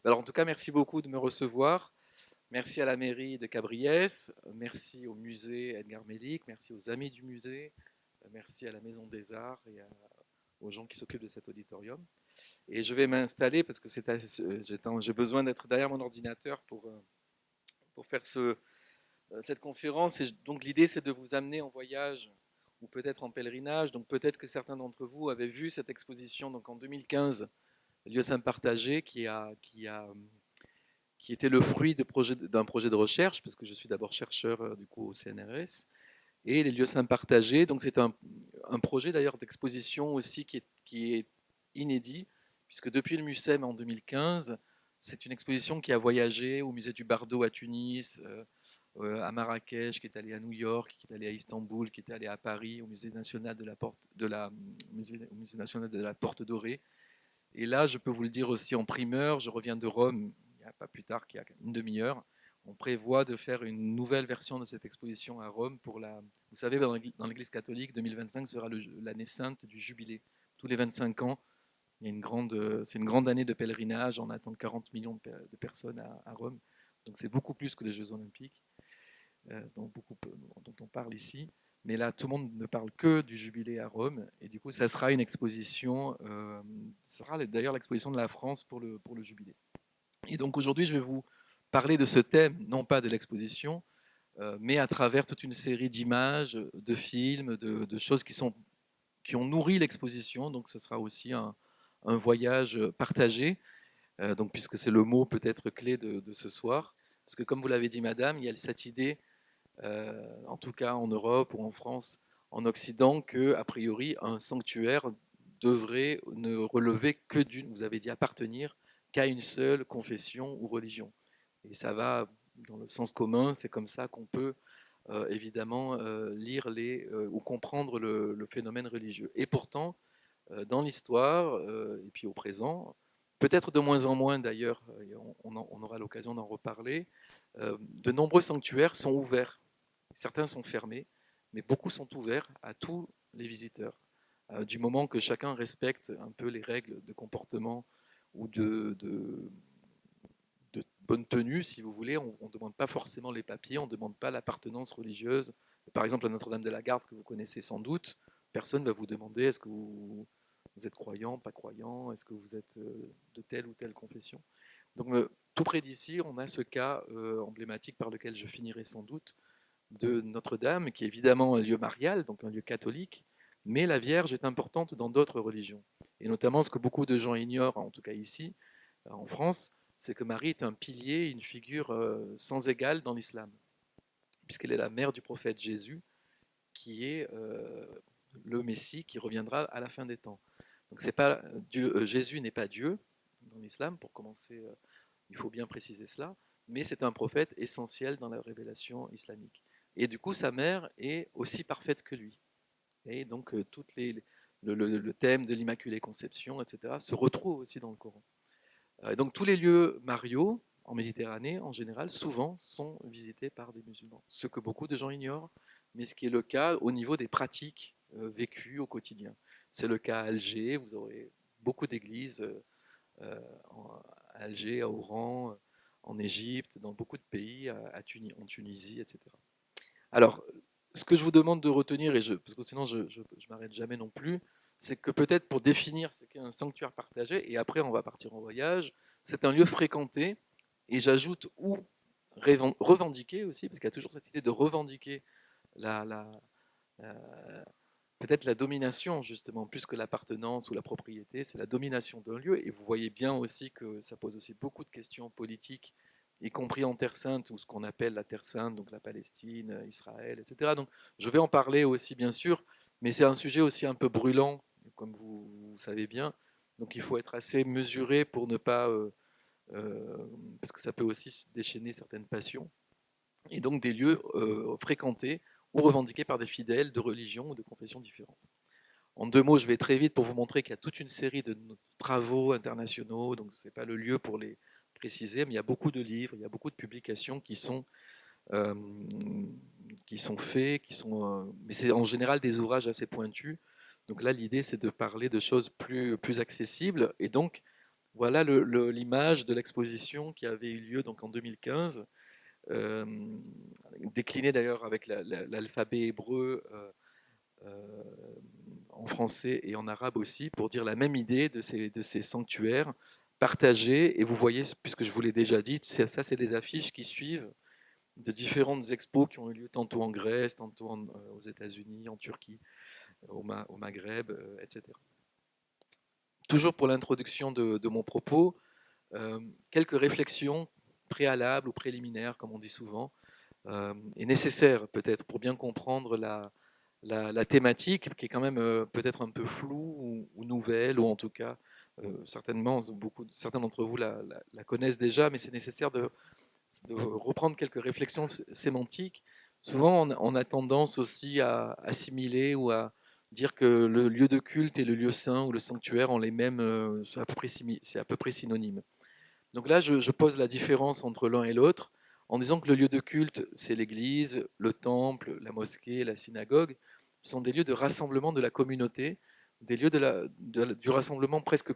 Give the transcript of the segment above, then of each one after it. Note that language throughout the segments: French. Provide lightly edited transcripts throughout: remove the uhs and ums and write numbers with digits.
Alors, en tout cas, merci beaucoup de me recevoir. Merci à la mairie de Cabriès, merci au musée Edgar Mélic, merci aux amis du musée, merci à la Maison des Arts et aux gens qui s'occupent de cet auditorium. Et je vais m'installer parce que j'ai besoin d'être derrière mon ordinateur pour faire cette conférence. Et donc l'idée, c'est de vous amener en voyage ou peut-être en pèlerinage. Donc peut-être que certains d'entre vous avaient vu cette exposition donc en 2015, Lieux Saints Partagés, qui était le fruit d'un projet de recherche, parce que je suis d'abord chercheur du coup au CNRS, et les lieux saints partagés. Donc c'est un projet d'ailleurs d'exposition aussi qui est inédit, puisque depuis le MUSEM en 2015, c'est une exposition qui a voyagé au musée du Bardo à Tunis, à Marrakech, qui est allé à New York, qui est allé à Istanbul, qui est allé à Paris, au musée national de la au musée national de la Porte Dorée. Et là, je peux vous le dire aussi en primeur, je reviens de Rome, il n'y a pas plus tard qu'il y a une demi-heure. On prévoit de faire une nouvelle version de cette exposition à Rome pour la. Vous savez, dans l'Église catholique, 2025 sera l'année sainte du jubilé. Tous les 25 ans, il y a c'est une grande année de pèlerinage. On attend 40 millions de personnes à Rome. Donc c'est beaucoup plus que les Jeux Olympiques dont on parle ici. Mais là, tout le monde ne parle que du jubilé à Rome. Et du coup, ça sera une exposition. Ce sera d'ailleurs l'exposition de la France pour le jubilé. Et donc aujourd'hui, je vais vous parler de ce thème, non pas de l'exposition, mais à travers toute une série d'images, de films, de choses qui ont nourri l'exposition. Donc ce sera aussi un voyage partagé, donc, puisque c'est le mot peut-être clé de ce soir. Parce que comme vous l'avez dit, madame, il y a cette idée en tout cas en Europe ou en France, en Occident, que a priori un sanctuaire devrait ne relever que d'une, vous avez dit appartenir, qu'à une seule confession ou religion. Et ça va dans le sens commun, c'est comme ça qu'on peut évidemment lire ou comprendre le phénomène religieux. Et pourtant, dans l'histoire et puis au présent, peut-être de moins en moins d'ailleurs, on aura l'occasion d'en reparler, de nombreux sanctuaires sont ouverts. Certains sont fermés, mais beaucoup sont ouverts à tous les visiteurs. Du moment que chacun respecte un peu les règles de comportement ou de bonne tenue, si vous voulez, on ne demande pas forcément les papiers, on ne demande pas l'appartenance religieuse. Par exemple, à Notre-Dame-de-la-Garde, que vous connaissez sans doute, personne ne va vous demander est-ce que vous êtes croyant, pas croyant, est-ce que vous êtes de telle ou telle confession. Donc, tout près d'ici, on a ce cas emblématique par lequel je finirai sans doute, de Notre-Dame, qui est évidemment un lieu marial, donc un lieu catholique, mais la Vierge est importante dans d'autres religions. Et notamment ce que beaucoup de gens ignorent, en tout cas ici, en France, c'est que Marie est un pilier, une figure sans égale dans l'islam, puisqu'elle est la mère du prophète Jésus, qui est le Messie qui reviendra à la fin des temps. Donc c'est pas Dieu, Jésus n'est pas Dieu dans l'islam, pour commencer, il faut bien préciser cela, mais c'est un prophète essentiel dans la révélation islamique. Et du coup, sa mère est aussi parfaite que lui. Et donc, le thème de l'Immaculée Conception, etc., se retrouve aussi dans le Coran. Donc, tous les lieux mariaux en Méditerranée, en général, souvent, sont visités par des musulmans. Ce que beaucoup de gens ignorent, mais ce qui est le cas au niveau des pratiques vécues au quotidien. C'est le cas à Alger, vous aurez beaucoup d'églises à Alger, à Oran, en Égypte, dans beaucoup de pays, en Tunisie, etc. Alors, ce que je vous demande de retenir, parce que sinon je ne m'arrête jamais non plus, c'est que peut-être pour définir ce qu'est un sanctuaire partagé, et après on va partir en voyage, c'est un lieu fréquenté, et j'ajoute ou revendiqué aussi, parce qu'il y a toujours cette idée de revendiquer la, la, la- peut-être la domination justement, plus que l'appartenance ou la propriété, c'est la domination d'un lieu, et vous voyez bien aussi que ça pose aussi beaucoup de questions politiques, y compris en Terre Sainte, ou ce qu'on appelle la Terre Sainte, donc la Palestine, Israël, etc. Donc je vais en parler aussi bien sûr, mais c'est un sujet aussi un peu brûlant, comme vous savez bien, donc il faut être assez mesuré pour ne pas, euh, parce que ça peut aussi déchaîner certaines passions, et donc des lieux fréquentés ou revendiqués par des fidèles de religions ou de confessions différentes. En deux mots, je vais très vite pour vous montrer qu'il y a toute une série de travaux internationaux, donc ce n'est pas le lieu pour les préciser, mais il y a beaucoup de livres, il y a beaucoup de publications euh, qui sont faits, mais c'est en général des ouvrages assez pointus. Donc là, l'idée, c'est de parler de choses plus accessibles. Et donc, Voilà l'image de l'exposition qui avait eu lieu donc en 2015, euh, déclinée d'ailleurs avec l'alphabet hébreu euh, en français et en arabe aussi, pour dire la même idée de ces sanctuaires partagés. Et vous voyez, puisque je vous l'ai déjà dit, ça c'est des affiches qui suivent de différentes expos qui ont eu lieu tantôt en Grèce, tantôt aux États-Unis, en Turquie, au Maghreb, etc. Toujours pour l'introduction de mon propos, quelques réflexions préalables ou préliminaires, comme on dit souvent, est nécessaire peut-être pour bien comprendre la thématique, qui est quand même peut-être un peu floue ou nouvelle, ou en tout cas, certainement, certains d'entre vous la connaissent déjà, mais c'est nécessaire de reprendre quelques réflexions sémantiques. Souvent, on a tendance aussi à assimiler ou à dire que le lieu de culte et le lieu saint ou le sanctuaire ont les mêmes, c'est à peu près synonyme. Donc là, je pose la différence entre l'un et l'autre en disant que le lieu de culte, c'est l'église, le temple, la mosquée, la synagogue, sont des lieux de rassemblement de la communauté, des lieux du rassemblement presque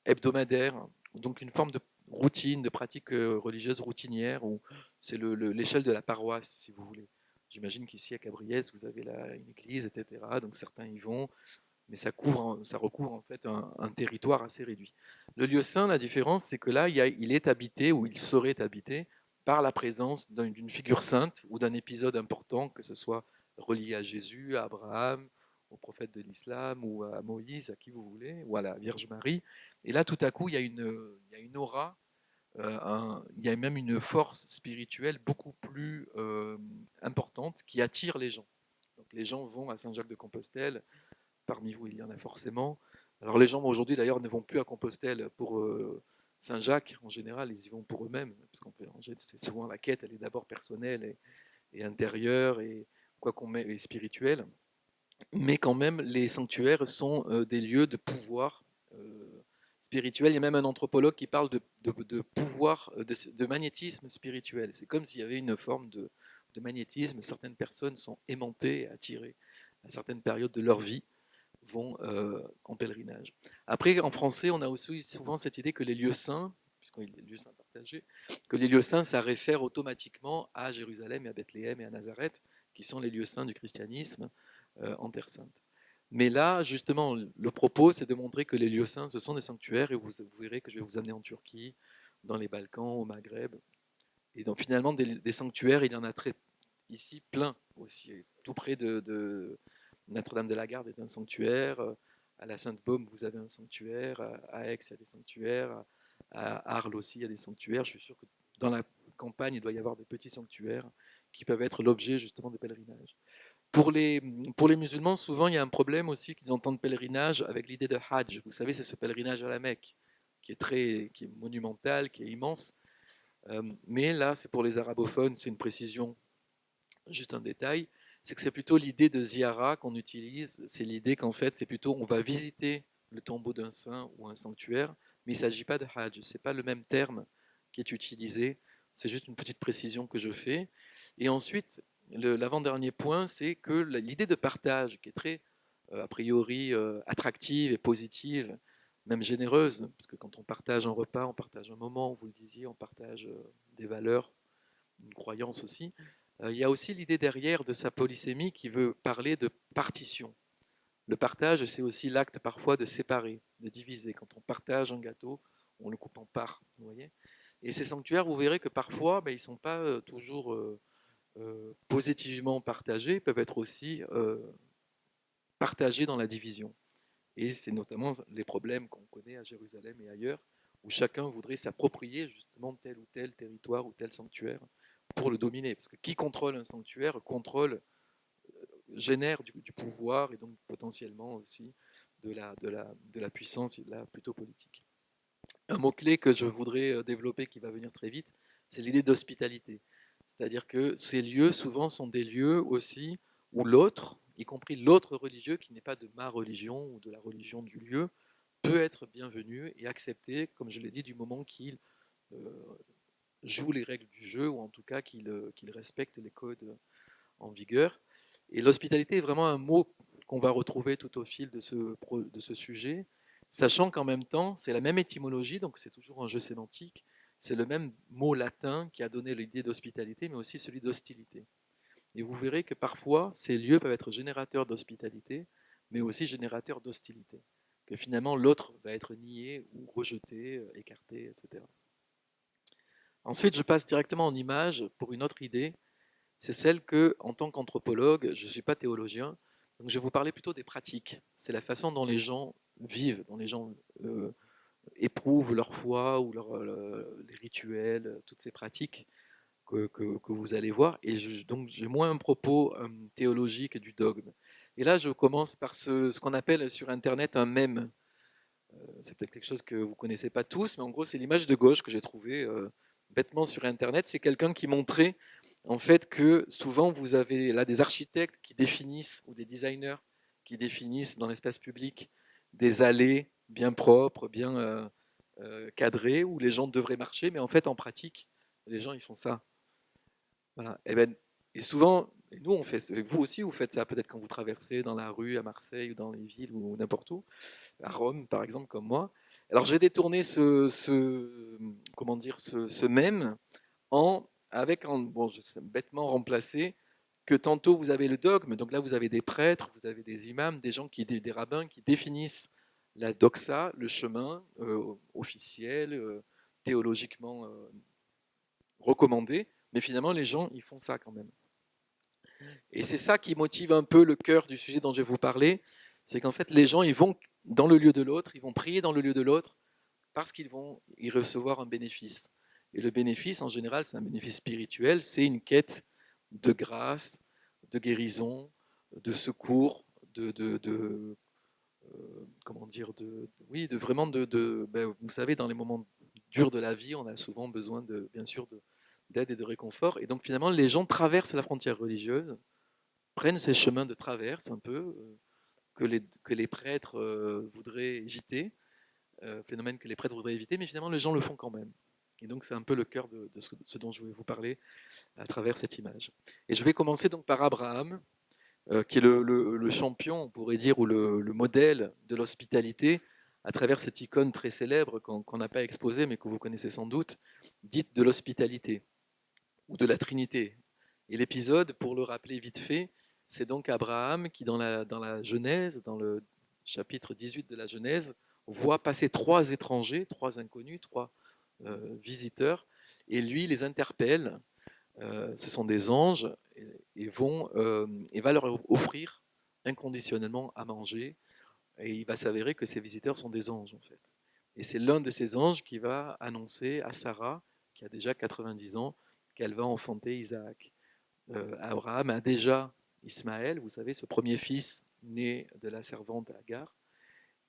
hebdomadaire, donc une forme de routine, de pratique religieuse routinière, où c'est l'échelle de la paroisse, si vous voulez. J'imagine qu'ici à Cabriès, vous avez une église, etc. Donc certains y vont, mais ça recouvre en fait un territoire assez réduit. Le lieu saint, la différence, c'est que là, il est habité ou il serait habité par la présence d'une figure sainte ou d'un épisode important, que ce soit relié à Jésus, à Abraham, au prophète de l'islam, ou à Moïse, à qui vous voulez, ou à la Vierge Marie. Et là, tout à coup, il y a une aura, il y a même une force spirituelle beaucoup plus importante qui attire les gens. Donc les gens vont à Saint-Jacques-de-Compostelle. Parmi vous, il y en a forcément. Alors les gens aujourd'hui d'ailleurs ne vont plus à Compostelle pour Saint-Jacques, en général, ils y vont pour eux-mêmes, parce qu'en fait, c'est souvent la quête, elle est d'abord personnelle et intérieure et quoi qu'on met et spirituelle. Mais quand même, les sanctuaires sont des lieux de pouvoir spirituel. Il y a même un anthropologue qui parle de pouvoir, de magnétisme spirituel. C'est comme s'il y avait une forme de magnétisme. Certaines personnes sont aimantées, attirées à certaines périodes de leur vie vont en pèlerinage. Après, en français, on a aussi souvent cette idée que les lieux saints, puisqu'on est les lieux saints partagés, que les lieux saints, ça réfère automatiquement à Jérusalem et à Bethléem et à Nazareth, qui sont les lieux saints du christianisme en Terre sainte. Mais là, justement, le propos, c'est de montrer que les lieux saints, ce sont des sanctuaires, et vous verrez que je vais vous amener en Turquie, dans les Balkans, au Maghreb. Et donc finalement, des sanctuaires, il y en a ici plein aussi, tout près de Notre-Dame de la Garde est un sanctuaire. À la Sainte-Baume, vous avez un sanctuaire. À Aix, il y a des sanctuaires. À Arles aussi, il y a des sanctuaires. Je suis sûr que dans la campagne, il doit y avoir des petits sanctuaires qui peuvent être l'objet justement des pèlerinages. Pour les, pour les musulmans, souvent, il y a un problème aussi qu'ils entendent pèlerinage avec l'idée de Hajj. Vous savez, c'est ce pèlerinage à la Mecque qui est monumental, qui est immense. Mais là, c'est pour les arabophones, c'est une précision, juste un détail, c'est que c'est plutôt l'idée de ziyara qu'on utilise. C'est l'idée qu'en fait, c'est plutôt on va visiter le tombeau d'un saint ou un sanctuaire, mais il ne s'agit pas de hajj. C'est pas le même terme qui est utilisé. C'est juste une petite précision que je fais. Et ensuite, l'avant-dernier point, c'est que l'idée de partage, qui est très a priori attractive et positive, même généreuse, parce que quand on partage un repas, on partage un moment, vous le disiez, on partage des valeurs, une croyance aussi. Il y a aussi l'idée derrière de sa polysémie qui veut parler de partition. Le partage, c'est aussi l'acte parfois de séparer, de diviser. Quand on partage un gâteau, on le coupe en parts. Vous voyez. Et ces sanctuaires, vous verrez que parfois, ben, ils ne sont pas toujours positivement partagés, ils peuvent être aussi partagés dans la division. Et c'est notamment les problèmes qu'on connaît à Jérusalem et ailleurs, où chacun voudrait s'approprier justement tel ou tel territoire ou tel sanctuaire pour le dominer. Parce que qui contrôle un sanctuaire génère du pouvoir et donc potentiellement aussi de la puissance là, plutôt politique. Un mot-clé que je voudrais développer qui va venir très vite, c'est l'idée d'hospitalité. C'est-à-dire que ces lieux souvent sont des lieux aussi où l'autre, y compris l'autre religieux qui n'est pas de ma religion ou de la religion du lieu, peut être bienvenu et accepté, comme je l'ai dit, du moment qu'il euh, joue les règles du jeu ou en tout cas qu'il respecte les codes en vigueur. Et l'hospitalité est vraiment un mot qu'on va retrouver tout au fil de ce sujet. sachant qu'en même temps, c'est la même étymologie, donc c'est toujours un jeu sémantique, c'est le même mot latin qui a donné l'idée d'hospitalité, mais aussi celui d'hostilité. Et vous verrez que parfois, ces lieux peuvent être générateurs d'hospitalité, mais aussi générateurs d'hostilité. Que finalement, l'autre va être nié ou rejeté, écarté, etc. Ensuite, je passe directement en image pour une autre idée. C'est celle que, en tant qu'anthropologue, je ne suis pas théologien, donc je vais vous parler plutôt des pratiques. C'est la façon dont les gens vivent, dont les gens éprouvent leur foi ou les rituels, toutes ces pratiques que vous allez voir. Et donc j'ai moins un propos théologique du dogme. Et là, je commence par ce qu'on appelle sur Internet un mème. C'est peut-être quelque chose que vous ne connaissez pas tous, mais en gros, c'est l'image de gauche que j'ai trouvée bêtement sur Internet. C'est quelqu'un qui montrait en fait que souvent vous avez là des architectes qui définissent ou des designers qui définissent dans l'espace public des allées bien propres, bien cadrées où les gens devraient marcher, mais en fait en pratique, les gens ils font ça. Voilà. Et souvent, et nous on fait, vous aussi vous faites ça peut-être quand vous traversez dans la rue à Marseille ou dans les villes ou n'importe où, à Rome par exemple comme moi. Alors j'ai détourné comment dire, ce mème bon, je sais, bêtement remplacé que tantôt vous avez le dogme, donc là vous avez des prêtres, vous avez des imams, des gens des rabbins qui définissent la doxa, le chemin officiel, théologiquement recommandé, mais finalement les gens ils font ça quand même. Et c'est ça qui motive un peu le cœur du sujet dont je vais vous parler, c'est qu'en fait les gens ils vont dans le lieu de l'autre, ils vont prier dans le lieu de l'autre parce qu'ils vont y recevoir un bénéfice. Et le bénéfice, en général, c'est un bénéfice spirituel, c'est une quête de grâce, de guérison, de secours, comment dire, oui, de vraiment ben, vous savez, dans les moments durs de la vie, on a souvent besoin bien sûr, d'aide et de réconfort. Et donc finalement, les gens traversent la frontière religieuse, prennent ces chemins de traverse un peu que les prêtres voudraient éviter, phénomène que les prêtres voudraient éviter, mais finalement les gens le font quand même. Et donc c'est un peu le cœur de ce dont je voulais vous parler à travers cette image. Et je vais commencer donc par Abraham, qui est le champion, on pourrait dire, ou le modèle de l'hospitalité, à travers cette icône très célèbre qu'on n'a pas exposée, mais que vous connaissez sans doute, dite de l'hospitalité, ou de la Trinité. Et l'épisode, pour le rappeler vite fait, c'est donc Abraham qui, dans la Genèse, dans le chapitre 18 de la Genèse, voit passer trois étrangers, trois inconnus, trois visiteurs, et lui les interpelle. Ce sont des anges et va leur offrir inconditionnellement à manger. Et il va s'avérer que ces visiteurs sont des anges en fait. Et c'est l'un de ces anges qui va annoncer à Sarah, qui a déjà 90 ans, qu'elle va enfanter Isaac. Abraham a déjà Ismaël, vous savez, ce premier fils né de la servante Agar.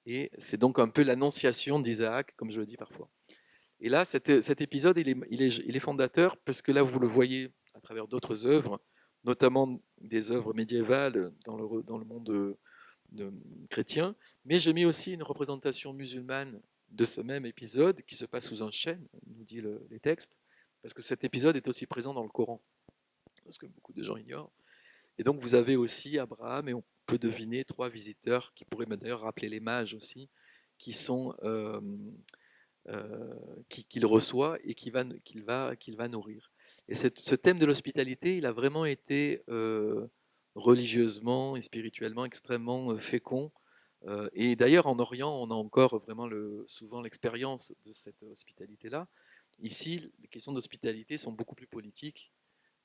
Et c'est donc un peu l'annonciation d'Isaac, comme je le dis parfois. Et là, cet épisode, il est fondateur parce que là, vous le voyez à travers d'autres œuvres, notamment des œuvres médiévales dans le monde chrétien, mais j'ai mis aussi une représentation musulmane de ce même épisode qui se passe sous un chêne, nous dit les textes, parce que cet épisode est aussi présent dans le Coran, ce que beaucoup de gens ignorent. Et donc vous avez aussi Abraham, et on peut deviner trois visiteurs qui pourraient d'ailleurs rappeler les mages aussi, qui sont qu'il reçoit et qu'il va nourrir. Et ce thème de l'hospitalité, il a vraiment été religieusement et spirituellement extrêmement fécond. Et d'ailleurs, en Orient, on a encore vraiment souvent l'expérience de cette hospitalité-là. Ici, les questions d'hospitalité sont beaucoup plus politiques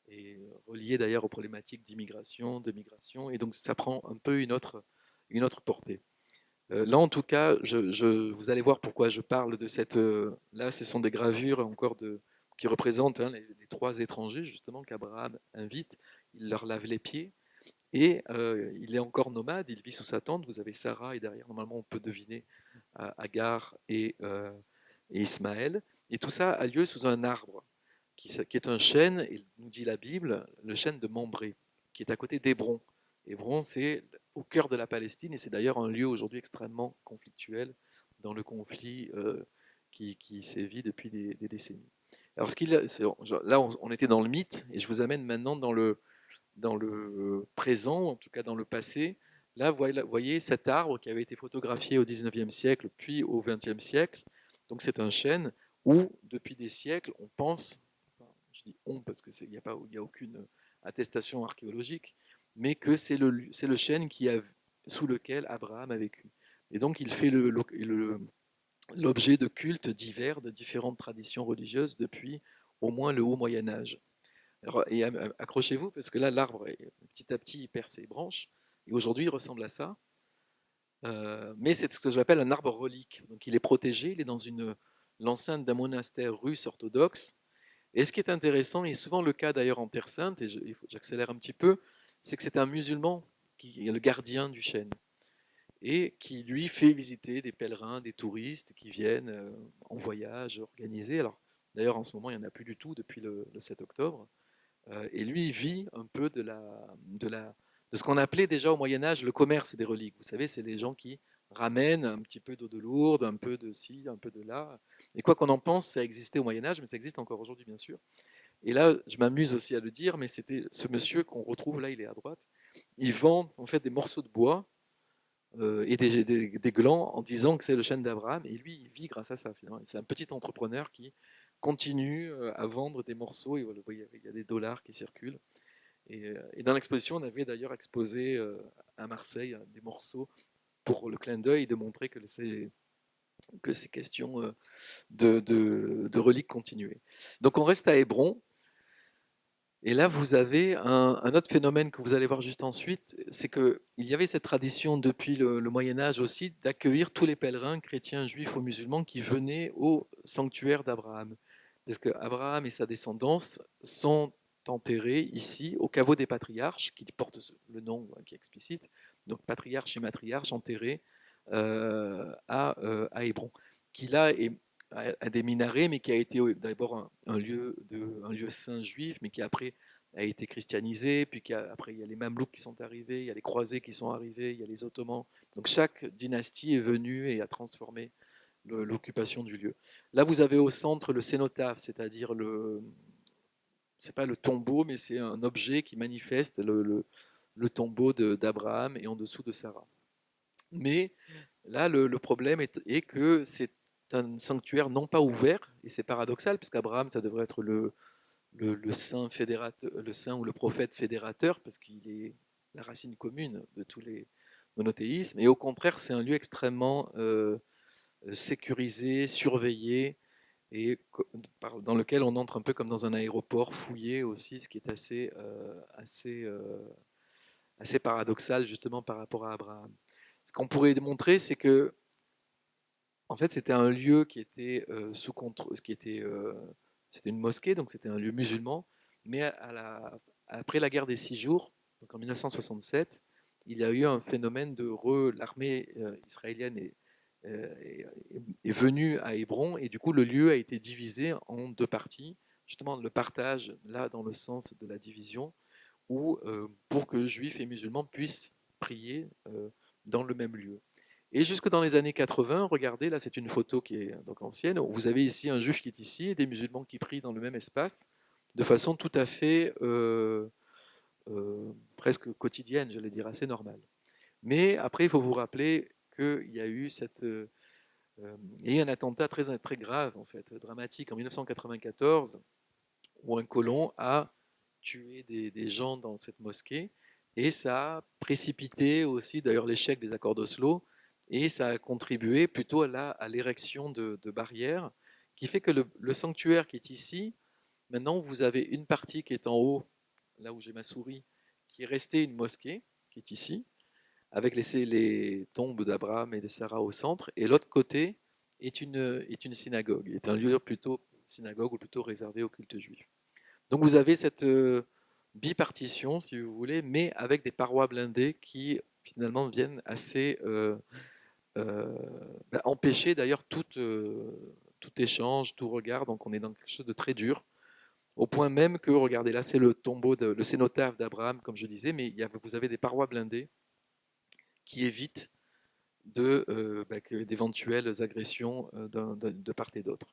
et reliées d'ailleurs aux problématiques d'immigration, de migration. Et donc, ça prend un peu une autre portée. Là, en tout cas, vous allez voir pourquoi je parle de cette. Là, ce sont des gravures encore qui représentent les trois étrangers, justement, qu'Abraham invite. Il leur lave les pieds. Et il est encore nomade, il vit sous sa tente. Vous avez Sarah, et derrière, normalement, on peut deviner Agar et Ismaël. Et tout ça a lieu sous un arbre, qui est un chêne, et nous dit la Bible, le chêne de Mambré, qui est à côté d'Hébron. Hébron, c'est au cœur de la Palestine, et c'est d'ailleurs un lieu aujourd'hui extrêmement conflictuel dans le conflit qui sévit depuis des décennies. Alors, là, on était dans le mythe, et je vous amène maintenant dans le présent, en tout cas dans le passé, Là, vous voyez cet arbre qui avait été photographié au 19e siècle, puis au 20e siècle. Donc c'est un chêne où, depuis des siècles, on pense, enfin, je dis on parce qu'il n'y a, pas, il y a aucune attestation archéologique, mais que c'est le chêne sous lequel Abraham a vécu. Et donc il fait l'objet de cultes divers de différentes traditions religieuses depuis au moins le haut Moyen Âge. Alors, et accrochez-vous parce que là, l'arbre, petit à petit, il perd ses branches. Et aujourd'hui, il ressemble à ça. Mais c'est ce que j'appelle un arbre relique. Donc il est protégé, il est dans l'enceinte d'un monastère russe orthodoxe. Et ce qui est intéressant, et souvent le cas d'ailleurs en Terre Sainte, et j'accélère un petit peu, c'est que c'est un musulman qui est le gardien du chêne et qui lui fait visiter des pèlerins, des touristes qui viennent en voyage organisé. Alors d'ailleurs en ce moment il n'y en a plus du tout depuis le 7 octobre. Et lui il vit un peu de ce qu'on appelait déjà au Moyen Âge le commerce des reliques. Vous savez, c'est les gens qui ramènent un petit peu d'eau de Lourdes, un peu de ci, un peu de là. Et quoi qu'on en pense, ça existait au Moyen Âge, mais ça existe encore aujourd'hui bien sûr. Et là, je m'amuse aussi à le dire, mais c'était ce monsieur qu'on retrouve là, il est à droite. Il vend en fait des morceaux de bois et des glands en disant que c'est le chêne d'Abraham. Et lui, il vit grâce à ça, finalement. C'est un petit entrepreneur qui continue à vendre des morceaux. Et voilà, vous voyez, il y a des dollars qui circulent. Et dans l'exposition, on avait d'ailleurs exposé à Marseille des morceaux pour le clin d'œil de montrer que ces questions de reliques continuaient. Donc on reste à Hébron. Et là, vous avez un autre phénomène que vous allez voir juste ensuite, c'est qu'il y avait cette tradition depuis le Moyen Âge aussi d'accueillir tous les pèlerins, chrétiens, juifs ou musulmans, qui venaient au sanctuaire d'Abraham. Parce que Abraham et sa descendance sont enterrés ici, au caveau des patriarches, qui porte le nom qui est explicite, donc patriarches et matriarches enterrés à Hébron, qui là est à des minarets, mais qui a été d'abord un lieu saint juif, mais qui après a été christianisé, puis après il y a les Mamelouks qui sont arrivés, il y a les croisés qui sont arrivés, il y a les Ottomans. Donc chaque dynastie est venue et a transformé l'occupation du lieu. Là, vous avez au centre le cénotaphe, c'est-à-dire c'est pas le tombeau, mais c'est un objet qui manifeste le tombeau d'Abraham et en dessous de Sarah. Mais là, le problème est que c'est un sanctuaire non pas ouvert, et c'est paradoxal, puisqu'Abraham, ça devrait être le saint fédérateur, le saint ou le prophète fédérateur, parce qu'il est la racine commune de tous les monothéismes, et au contraire, c'est un lieu extrêmement sécurisé, surveillé, et dans lequel on entre un peu comme dans un aéroport fouillé aussi, ce qui est assez paradoxal justement par rapport à Abraham. Ce qu'on pourrait démontrer, c'est que en fait, c'était un lieu qui était sous contrôle, c'était une mosquée, donc c'était un lieu musulman. Mais après la guerre des 6 jours, donc en 1967, il y a eu un phénomène l'armée israélienne est venue à Hébron et du coup le lieu a été divisé en deux parties. Justement, le partage là dans le sens de la division, où pour que juifs et musulmans puissent prier dans le même lieu. Et jusque dans les années 80, regardez, là c'est une photo qui est donc ancienne, vous avez ici un juif qui est ici et des musulmans qui prient dans le même espace, de façon tout à fait presque quotidienne, j'allais dire, assez normale. Mais après, il faut vous rappeler qu'il y a eu il y a eu un attentat très, très grave, en fait, dramatique, en 1994, où un colon a tué des gens dans cette mosquée, et ça a précipité aussi d'ailleurs l'échec des accords d'Oslo, et ça a contribué plutôt à l'érection de barrières, qui fait que le sanctuaire qui est ici, maintenant vous avez une partie qui est en haut, là où j'ai ma souris, qui est restée une mosquée, qui est ici, avec les tombes d'Abraham et de Sarah au centre, et l'autre côté est une synagogue, est un lieu plutôt synagogue ou plutôt réservé au culte juif. Donc vous avez cette bipartition, si vous voulez, mais avec des parois blindées qui finalement viennent assez empêcher d'ailleurs tout échange, tout regard. Donc on est dans quelque chose de très dur, au point même que, regardez, là c'est le tombeau, le cénotaphe d'Abraham, comme je disais, mais vous avez des parois blindées qui évitent d'éventuelles agressions de part et d'autre.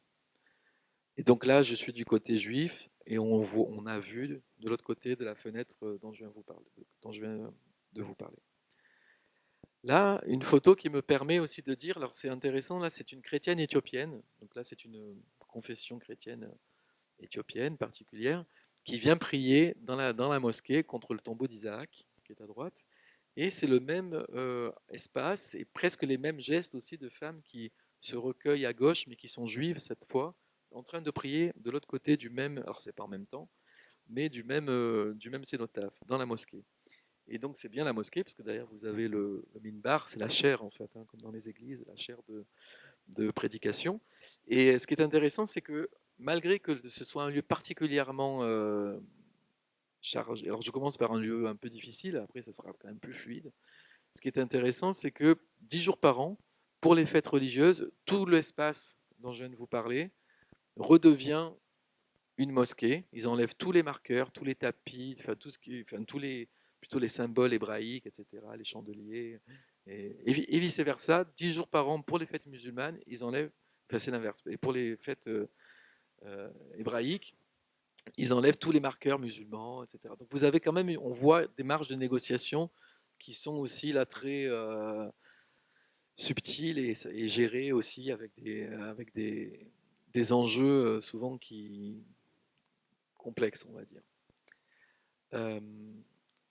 Et donc là, je suis du côté juif et on a vu de l'autre côté de la fenêtre dont je viens de vous parler. Là, une photo qui me permet aussi de dire, alors c'est intéressant, là c'est une chrétienne éthiopienne, donc là c'est une confession chrétienne éthiopienne particulière, qui vient prier dans la mosquée contre le tombeau d'Isaac, qui est à droite. Et c'est le même espace et presque les mêmes gestes aussi de femmes qui se recueillent à gauche, mais qui sont juives cette fois, en train de prier de l'autre côté du même, alors c'est pas en même temps, mais du même cénotaphe, dans la mosquée. Et donc c'est bien la mosquée, parce que derrière vous avez le minbar, c'est la chaire en fait, hein, comme dans les églises, la chaire de prédication. Et ce qui est intéressant, c'est que malgré que ce soit un lieu particulièrement chargé, alors je commence par un lieu un peu difficile, après ça sera quand même plus fluide. Ce qui est intéressant, c'est que 10 jours par an, pour les fêtes religieuses, tout l'espace dont je viens de vous parler redevient une mosquée. Ils enlèvent tous les marqueurs, tous les tapis, enfin, tout ce qui, enfin, tous les, plutôt les symboles hébraïques, etc., les chandeliers, et vice-versa. 10 jours par an pour les fêtes musulmanes, ils enlèvent, enfin c'est l'inverse, et pour les fêtes hébraïques, ils enlèvent tous les marqueurs musulmans, etc. Donc vous avez quand même, on voit des marges de négociation qui sont aussi là très subtiles et gérées aussi avec des enjeux souvent complexes, on va dire. Euh,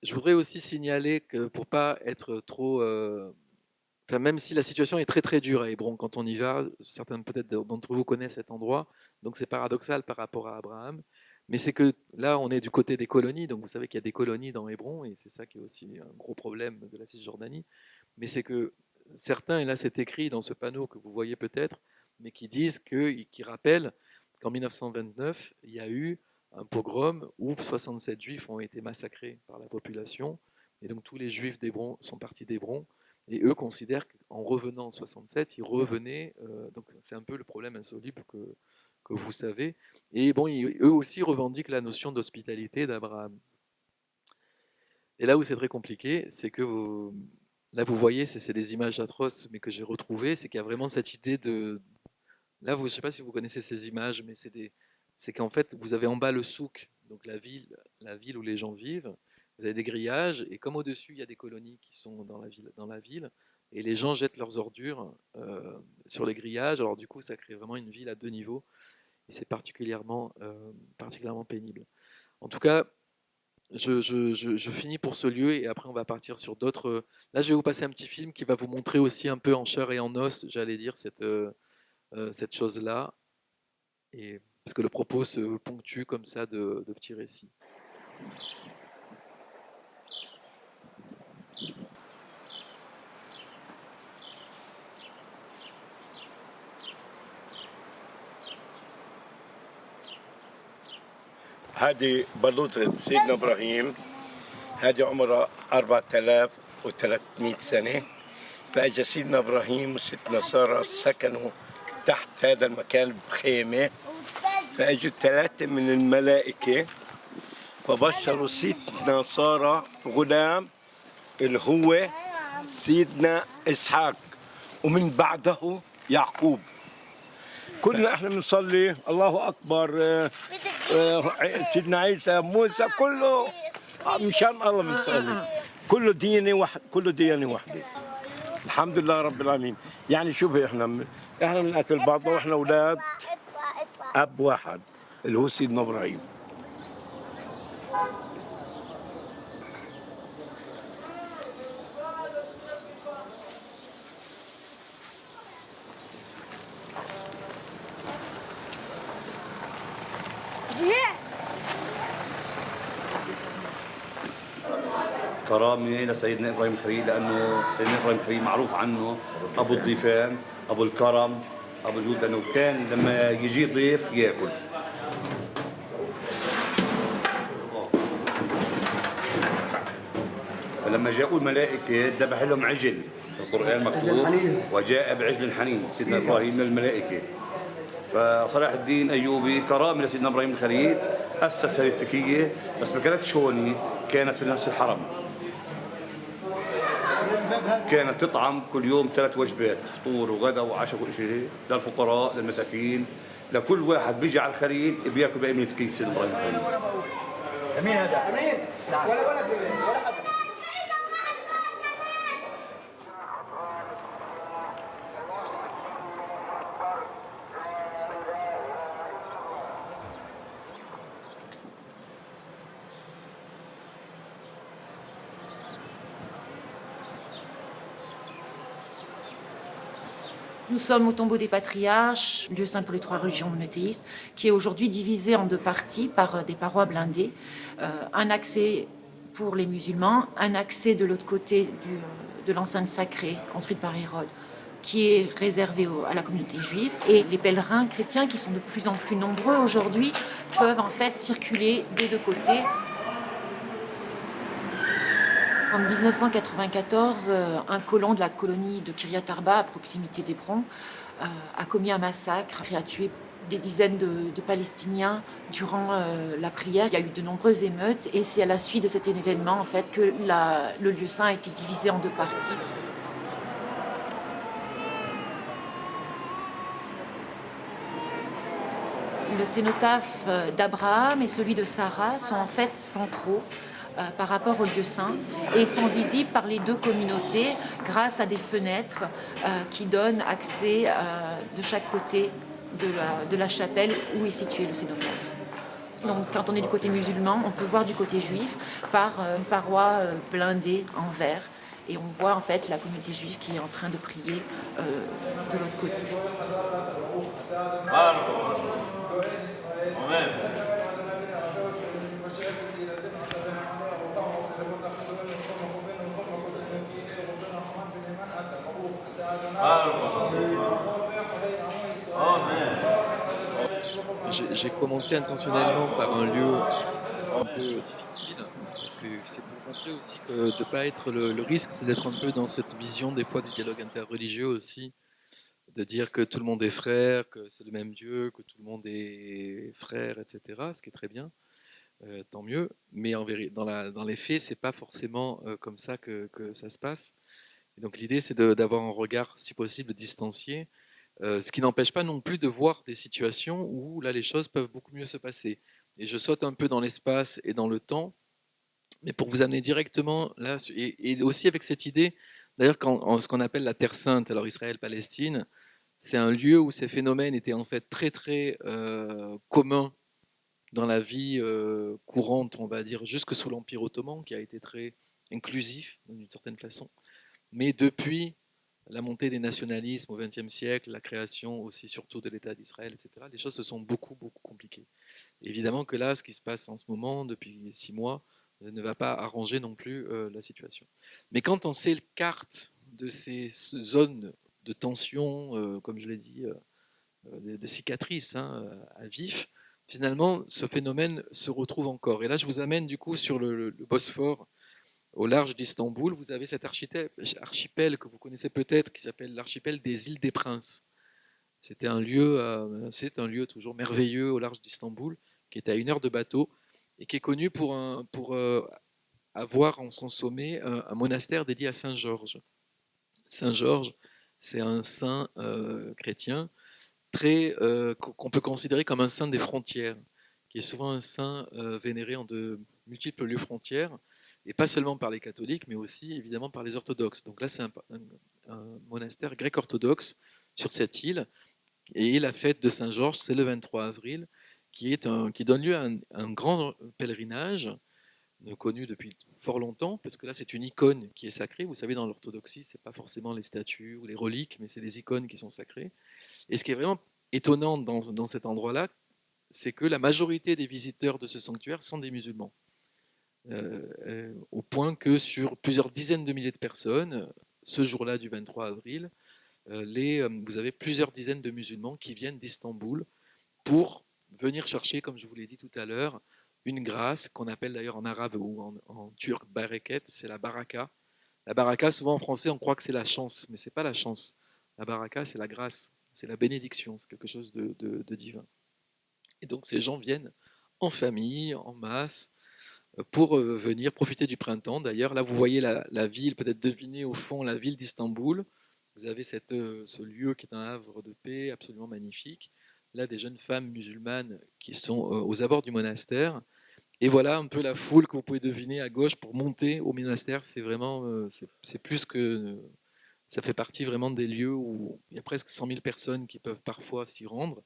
je voudrais aussi signaler que pour pas être trop, enfin, même si la situation est très très dure à Hébron quand on y va, certains peut-être d'entre vous connaissent cet endroit, donc c'est paradoxal par rapport à Abraham, mais c'est que là on est du côté des colonies, donc vous savez qu'il y a des colonies dans Hébron et c'est ça qui est aussi un gros problème de la Cisjordanie, mais c'est que certains, et là c'est écrit dans ce panneau que vous voyez peut-être, mais qui disent qui rappellent qu'en 1929 il y a eu un pogrom où 67 juifs ont été massacrés par la population, et donc tous les juifs d'Hébron sont partis d'Hébron, et eux considèrent qu'en revenant en 67, ils revenaient, donc c'est un peu le problème insoluble que vous savez, et bon, eux aussi revendiquent la notion d'hospitalité d'Abraham. Et là où c'est très compliqué, c'est que là vous voyez, c'est des images atroces, mais que j'ai retrouvées, c'est qu'il y a vraiment cette idée de... Là, je ne sais pas si vous connaissez ces images, mais c'est qu'en fait, vous avez en bas le souk, donc la ville où les gens vivent. Vous avez des grillages, et comme au-dessus, il y a des colonies qui sont dans la ville, et les gens jettent leurs ordures sur les grillages. Alors du coup, ça crée vraiment une ville à deux niveaux, et c'est particulièrement pénible. En tout cas, je finis pour ce lieu, et après on va partir sur d'autres. Là, je vais vous passer un petit film qui va vous montrer aussi un peu en chair et en os, j'allais dire, cette chose-là. Et parce que le propos se ponctue comme ça de petits récits. هذه بلوطة سيدنا إبراهيم. هذه عمرها 4300 سنة. فأجا سيدنا إبراهيم وستنا سارة سكنوا تحت هذا المكان بخيمة. فأجوا 3 من الملائكة فبشروا سيدنا سارة غلام اللي هو سيدنا إسحاق ومن بعده يعقوب. كلنا احنا بنصلي الله اكبر سيدنا عيسى موسى كله مشان الله بنصلي. كله ديانه واحده. الحمد لله رب العالمين. يعني شوفي احنا بنقاتل بعضنا واحنا اولاد اب واحد اللي هو سيدنا ابراهيم. كرامة لسيدنا إبراهيم الخليل لأنه سيدنا إبراهيم الخليل معروف عنه أبو الضيفان، أبو الكرم، أبو الجود، لأنه كان لما يجي ضيف يأكل. فلما جاءوا الملائكة ذبح لهم عجل، في القرآن مكتوب وجاء بعجل حنين سيدنا إبراهيم من الملائكة. فصلاح الدين أيوبي كرامة لسيدنا إبراهيم الخليل أسس هذه التكية، بس ما كانتش هون، كانت في نفس الحرم. كانت تطعم كل يوم 3 وجبات، فطور وغدا وعشاء وكل شيء، للفقراء للمساكين، لكل واحد بيجي على الخليل بياكل بقى من تكية سيدنا إبراهيم الخليل. مين هذا؟ أمين. ولا ولد ولا حدا. Nous sommes au tombeau des patriarches, lieu saint pour les 3 religions monothéistes, qui est aujourd'hui divisé en 2 parties par des parois blindées. Un accès pour les musulmans, un accès de l'autre côté de l'enceinte sacrée construite par Hérode, qui est réservé à la communauté juive. Et les pèlerins chrétiens, qui sont de plus en plus nombreux aujourd'hui, peuvent en fait circuler des 2 côtés. En 1994, un colon de la colonie de Kiryat Arba, à proximité d'Hébron, a commis un massacre et a tué des dizaines de Palestiniens durant la prière. Il y a eu de nombreuses émeutes et c'est à la suite de cet événement en fait, que le lieu saint a été divisé en 2 parties. Le cénotaphe d'Abraham et celui de Sarah sont en fait centraux par rapport au lieu saint et sont visibles par les 2 communautés grâce à des fenêtres qui donnent accès de chaque côté de la chapelle où est situé le cénotaphe. Donc quand on est du côté musulman, on peut voir du côté juif par une paroi blindée en verre et on voit en fait la communauté juive qui est en train de prier de l'autre côté. Amen. J'ai commencé intentionnellement par un lieu un peu difficile, parce que c'est pour montrer aussi que de ne pas être le risque, c'est d'être un peu dans cette vision des fois du dialogue interreligieux aussi, de dire que tout le monde est frère, que c'est le même Dieu, que tout le monde est frère, etc. Ce qui est très bien, tant mieux. Mais dans les faits, c'est pas forcément comme ça que ça se passe. Et donc l'idée, c'est d'avoir un regard, si possible, distancié, ce qui n'empêche pas non plus de voir des situations où là les choses peuvent beaucoup mieux se passer. Et je saute un peu dans l'espace et dans le temps, mais pour vous amener directement là, et aussi avec cette idée, d'ailleurs, ce qu'on appelle la Terre Sainte, alors Israël-Palestine, c'est un lieu où ces phénomènes étaient en fait très très communs dans la vie courante, on va dire, jusque sous l'Empire ottoman, qui a été très inclusif d'une certaine façon. Mais depuis la montée des nationalismes au XXe siècle, la création aussi surtout de l'État d'Israël, etc., les choses se sont beaucoup, beaucoup compliquées. Évidemment que là, ce qui se passe en ce moment, depuis 6 mois, ne va pas arranger non plus la situation. Mais quand on sait le carte de ces zones de tension, comme je l'ai dit, de cicatrices à vif, finalement, ce phénomène se retrouve encore. Et là, je vous amène du coup sur le Bosphore, au large d'Istanbul. Vous avez cet archipel que vous connaissez peut-être, qui s'appelle l'archipel des îles des Princes. C'est un lieu toujours merveilleux au large d'Istanbul, qui est à 1 heure de bateau et qui est connu pour avoir en son sommet un monastère dédié à Saint Georges. Saint Georges, c'est un saint chrétien qu'on peut considérer comme un saint des frontières, qui est souvent un saint vénéré en de multiples lieux frontières, et pas seulement par les catholiques, mais aussi évidemment par les orthodoxes. Donc là, c'est un monastère grec-orthodoxe sur cette île, et la fête de Saint-Georges, c'est le 23 avril, qui donne lieu à un grand pèlerinage, connu depuis fort longtemps, parce que là, c'est une icône qui est sacrée. Vous savez, dans l'orthodoxie, ce n'est pas forcément les statues ou les reliques, mais c'est les icônes qui sont sacrées. Et ce qui est vraiment étonnant dans cet endroit-là, c'est que la majorité des visiteurs de ce sanctuaire sont des musulmans. Au point que sur plusieurs dizaines de milliers de personnes, ce jour-là du 23 avril, vous avez plusieurs dizaines de musulmans qui viennent d'Istanbul pour venir chercher, comme je vous l'ai dit tout à l'heure, une grâce qu'on appelle d'ailleurs en arabe ou en turc bareket, c'est la baraka. La baraka, souvent en français, on croit que c'est la chance, mais ce n'est pas la chance. La baraka, c'est la grâce, c'est la bénédiction, c'est quelque chose de divin. Et donc ces gens viennent en famille, en masse, pour venir profiter du printemps. D'ailleurs, là, vous voyez la ville, peut-être deviner au fond la ville d'Istanbul. Vous avez ce lieu qui est un havre de paix absolument magnifique. Là, des jeunes femmes musulmanes qui sont aux abords du monastère. Et voilà un peu la foule que vous pouvez deviner à gauche pour monter au monastère. C'est vraiment, c'est plus que... Ça fait partie vraiment des lieux où il y a presque 100 000 personnes qui peuvent parfois s'y rendre.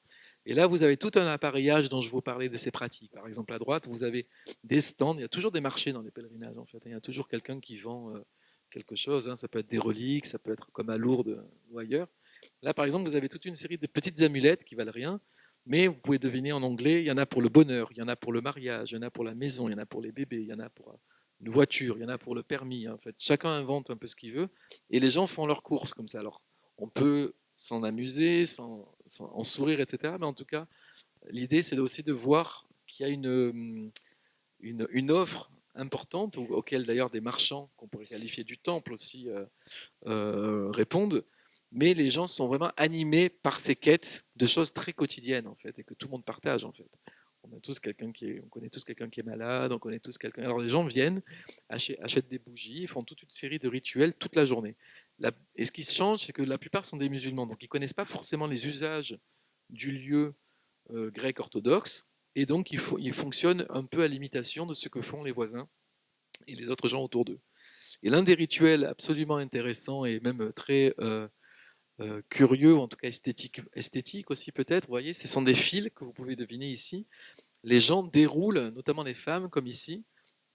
Et là, vous avez tout un appareillage dont je vous parlais de ces pratiques. Par exemple, à droite, vous avez des stands. Il y a toujours des marchés dans les pèlerinages, en fait. Il y a toujours quelqu'un qui vend quelque chose. Ça peut être des reliques, ça peut être comme à Lourdes ou ailleurs. Là, par exemple, vous avez toute une série de petites amulettes qui valent rien, mais vous pouvez deviner en anglais, il y en a pour le bonheur, il y en a pour le mariage, il y en a pour la maison, il y en a pour les bébés, il y en a pour une voiture, il y en a pour le permis. En fait, chacun invente un peu ce qu'il veut, et les gens font leurs courses comme ça. Alors, on peut s'en amuser, en sourire, etc. Mais en tout cas, l'idée, c'est aussi de voir qu'il y a une offre importante, auquel d'ailleurs des marchands, qu'on pourrait qualifier du temple aussi, répondent. Mais les gens sont vraiment animés par ces quêtes de choses très quotidiennes, en fait, et que tout le monde partage, en fait. On connaît tous quelqu'un qui est malade, on connaît tous quelqu'un. Alors les gens viennent, achètent des bougies, font toute une série de rituels toute la journée. Et ce qui se change, c'est que la plupart sont des musulmans, donc ils ne connaissent pas forcément les usages du lieu grec orthodoxe, et donc ils fonctionnent un peu à l'imitation de ce que font les voisins et les autres gens autour d'eux. Et l'un des rituels absolument intéressants et même très curieux, ou en tout cas esthétique aussi peut-être, vous voyez, ce sont des fils que vous pouvez deviner ici. Les gens déroulent, notamment les femmes comme ici,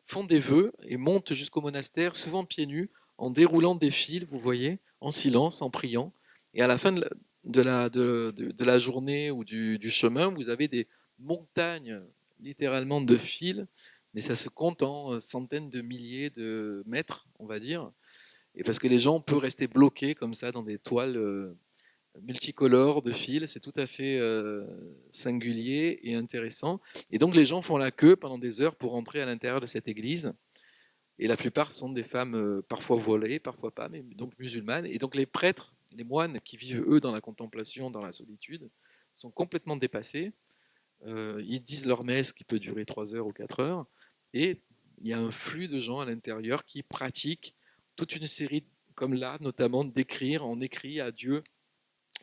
font des vœux et montent jusqu'au monastère, souvent pieds nus, en déroulant des fils, vous voyez, en silence, en priant. Et à la fin de la journée ou du chemin, vous avez des montagnes littéralement de fils, mais ça se compte en centaines de milliers de mètres, on va dire. Et parce que les gens peuvent rester bloqués comme ça dans des toiles multicolores de fils, c'est tout à fait singulier et intéressant. Et donc les gens font la queue pendant des heures pour entrer à l'intérieur de cette église. Et la plupart sont des femmes parfois voilées, parfois pas, mais donc musulmanes. Et donc les prêtres, les moines qui vivent eux dans la contemplation, dans la solitude, sont complètement dépassés. Ils disent leur messe qui peut durer 3 heures ou 4 heures. Et il y a un flux de gens à l'intérieur qui pratiquent toute une série, comme là notamment, d'écrire. On écrit à Dieu,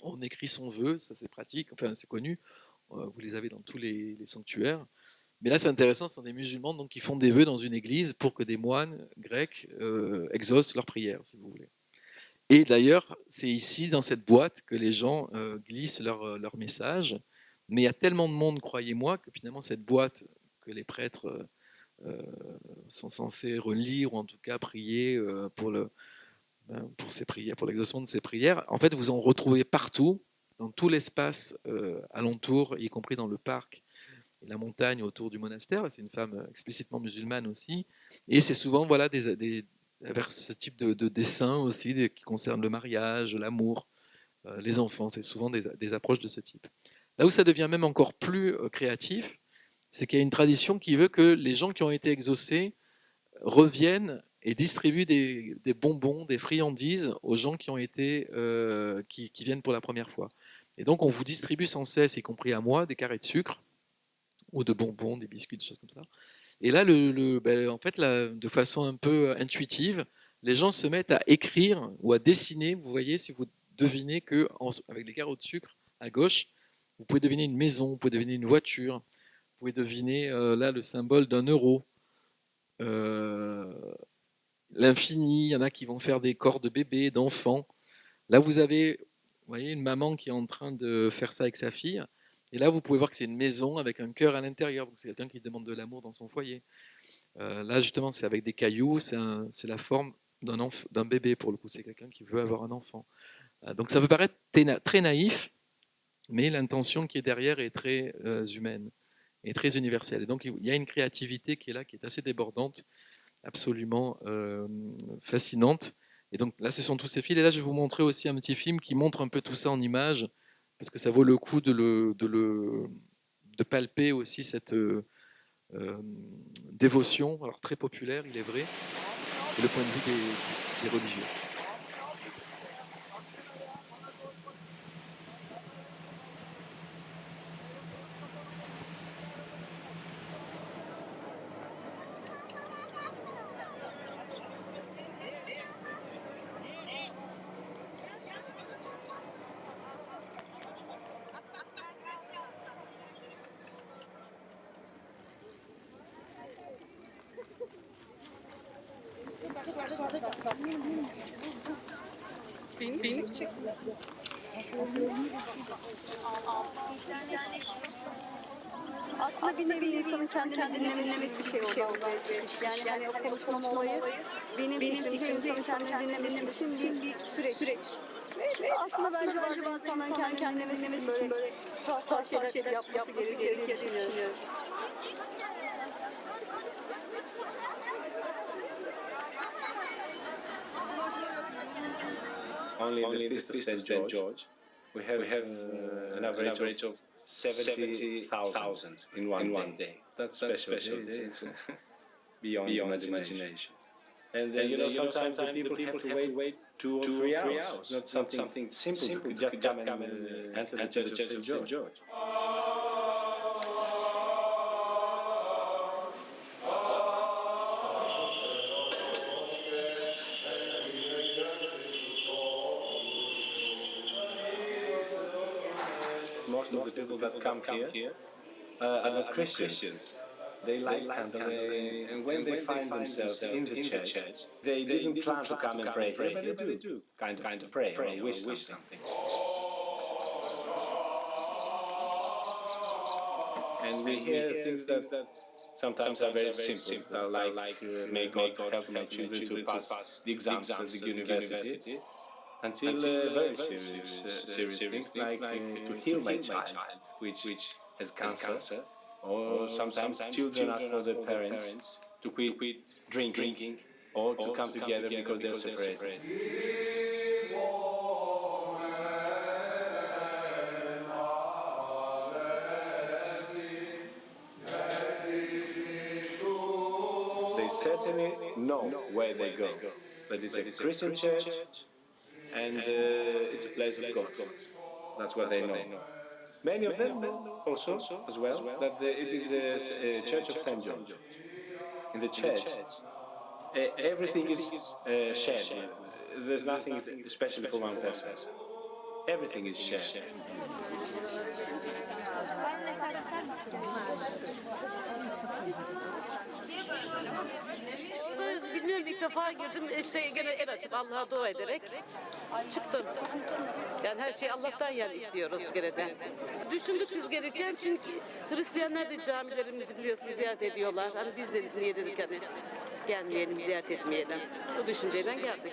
on écrit son vœu, ça c'est pratique, enfin c'est connu. Vous les avez dans tous les sanctuaires. Mais là, c'est intéressant, ce sont des musulmans donc, qui font des vœux dans une église pour que des moines grecs exaucent leurs prières, si vous voulez. Et d'ailleurs, c'est ici, dans cette boîte, que les gens glissent leur message. Mais il y a tellement de monde, croyez-moi, que finalement, cette boîte que les prêtres sont censés relire, ou en tout cas prier pour ces prières, pour l'exaucement de ces prières, en fait, vous en retrouvez partout, dans tout l'espace alentour, y compris dans le parc et la montagne autour du monastère. C'est une femme explicitement musulmane aussi. Et c'est souvent voilà, vers ce type de dessins aussi qui concernent le mariage, l'amour, les enfants. C'est souvent des approches de ce type. Là où ça devient même encore plus créatif, c'est qu'il y a une tradition qui veut que les gens qui ont été exaucés reviennent et distribuent des bonbons, des friandises aux gens qui viennent pour la première fois. Et donc on vous distribue sans cesse, y compris à moi, des carrés de sucre ou de bonbons, des biscuits, des choses comme ça. Et là, en fait, de façon un peu intuitive, les gens se mettent à écrire ou à dessiner. Vous voyez, si vous devinez que avec les carreaux de sucre à gauche, vous pouvez deviner une maison, vous pouvez deviner une voiture, vous pouvez deviner là le symbole d'un euro, l'infini. Il y en a qui vont faire des corps de bébés, d'enfants. Là, vous avez, vous voyez, une maman qui est en train de faire ça avec sa fille. Et là, vous pouvez voir que c'est une maison avec un cœur à l'intérieur. Donc, c'est quelqu'un qui demande de l'amour dans son foyer. Là, justement, c'est avec des cailloux. C'est la forme d'un bébé, pour le coup. C'est quelqu'un qui veut avoir un enfant. Donc, ça peut paraître très naïf, mais l'intention qui est derrière est très humaine et très universelle. Et donc, il y a une créativité qui est là, qui est assez débordante, absolument fascinante. Et donc, là, ce sont tous ces fils. Et là, je vais vous montrer aussi un petit film qui montre un peu tout ça en images, parce que ça vaut le coup de palper aussi cette dévotion, alors très populaire, il est vrai, et le point de vue des religieux. Aslında bir nevi insanın kendini dinlemesi bir şey ortaya çıkmış. Yani o konuşulan olayı benim fikrimce insanın kendini dinlemesi için bir süreç. Aslında bence bazı insanların kendini dinlemesi için böyle tuhaf şeyler yapması gerekiyor diye düşünüyorum. Only in the feast of St. George, we have an average of 70,000 in one day. That's special day. It's beyond imagination. And sometimes the people have to wait 2 or 3 hours. Not something simple. Just come and enter the church of St. George. Most of the people that come here are not Christians. They like candle, and when they find themselves in the church, they didn't plan to come and pray here, but they do kind of pray or wish something. And we hear things that sometimes are very simple, like may God help my children to pass the exams at the university, until very serious things like to heal my child, which has cancer. Or sometimes children ask for their parents to quit drinking or to come together because they're separated. They certainly know where they go, but it's a Christian church and it's a place of God. That's what they know. Many of them know also, as well, that it is a church of St. George. In the church, everything is shared. There's nothing special for one person. Everything is shared. Bilmiyorum, ilk defa girdim, işte gene el açıp Allah'a dua ederek çıktım. Yani her şeyi Allah'tan yani istiyoruz gene de. Düşündük biz gelirken, çünkü Hristiyanlar da camilerimizi biliyorsunuz ziyaret ediyorlar. Hani biz de niye dedik hani gelmeyelim, ziyaret etmeyelim. Bu düşünceyle geldik.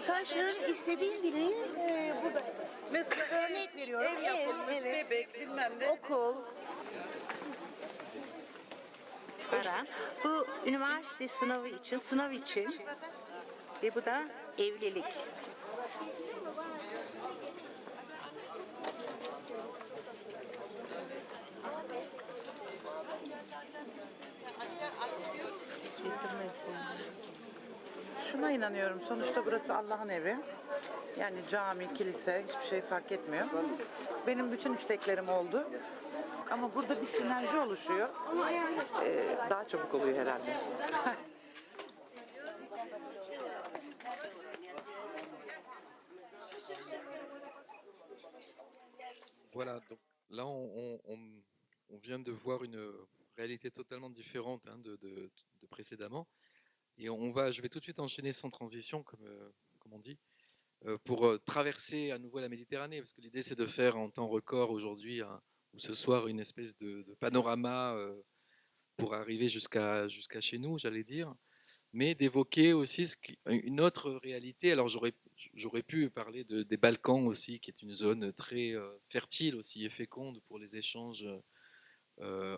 Karşıların istediğin dileği burada. Mesela Örnek veriyorum. ev yapılmış, evet. bebek, bilmem ne. Okul. Para. Bu üniversite sınavı için, sınav için. Ve bu da evlilik. Şuna inanıyorum. Sonuçta burası Allah'ın evi. Yani cami, kilise hiçbir şey fark etmiyor. Benim bütün isteklerim oldu. Ama burada bir sinerji oluşuyor. Daha çabuk oluyor herhalde. Voilà, donc là on vient de voir une réalité totalement différente de précédemment. Et je vais tout de suite enchaîner sans transition, comme on dit, pour traverser à nouveau la Méditerranée, parce que l'idée c'est de faire en temps record aujourd'hui ou ce soir une espèce de panorama pour arriver jusqu'à chez nous, j'allais dire, mais d'évoquer aussi une autre réalité. Alors j'aurais pu parler des Balkans aussi, qui est une zone très fertile aussi et féconde pour les échanges